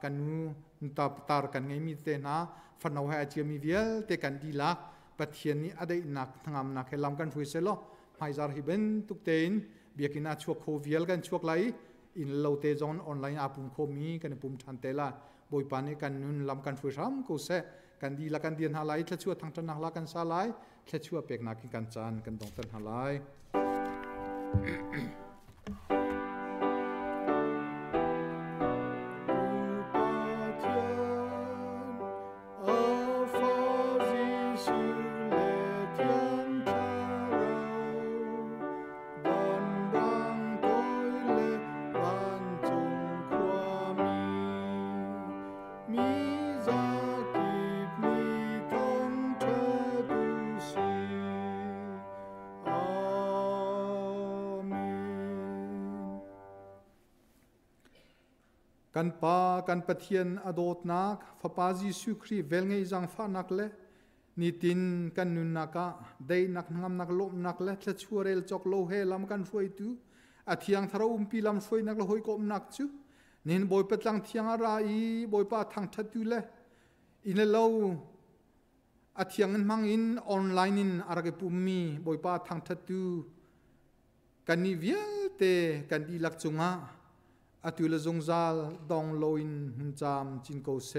กันนูตาปตาร์กันไงมีเตนะฟันเอาให้อาเจียมีเวียลเตกันดีลักปะเทียนนี้อะไรนักทางนักให้ลำกันฟุยเซลล์ไม่จาร์ฮิเบนตุกเตนเบียกินาชัวโคเวียลกันชัวไลอินเลวเตจอนออนไลน์อาปุ่มโคมีกันปุ่มทันเตล่าบอยปานีกันนุนลำกันฟุยซ้ำกูเสกันดีละกันเดียนหาไลท์ชั่วทางจันทร์ละกันซาไลชั่วเปียกนักกันจานกันตรงจันหาไลกันปากันปะเทียนอโดดนักฟปาจิสุครีเวลไงจังฟ้านักเล่นิตินกันนุนนักได้นักงามนักลมนักเล่จะชัวเรลจอกโลเฮลำกันช่วยตูอาเทียงทารปีลำช่วยนักละหอยกบนักจูนินบอยเปิดลังเทียงอะไรบอยปาทางทัดตูเล่อินเลวอาเทียงนั้นมังอินออนไลน์อินอะไรกับปุ่มมีบอยปาทางทัดตูกันนิเวียลเตกันดีลักจงะอาตุลจงซาลดองโลอินหุ่นจามจินโกเซ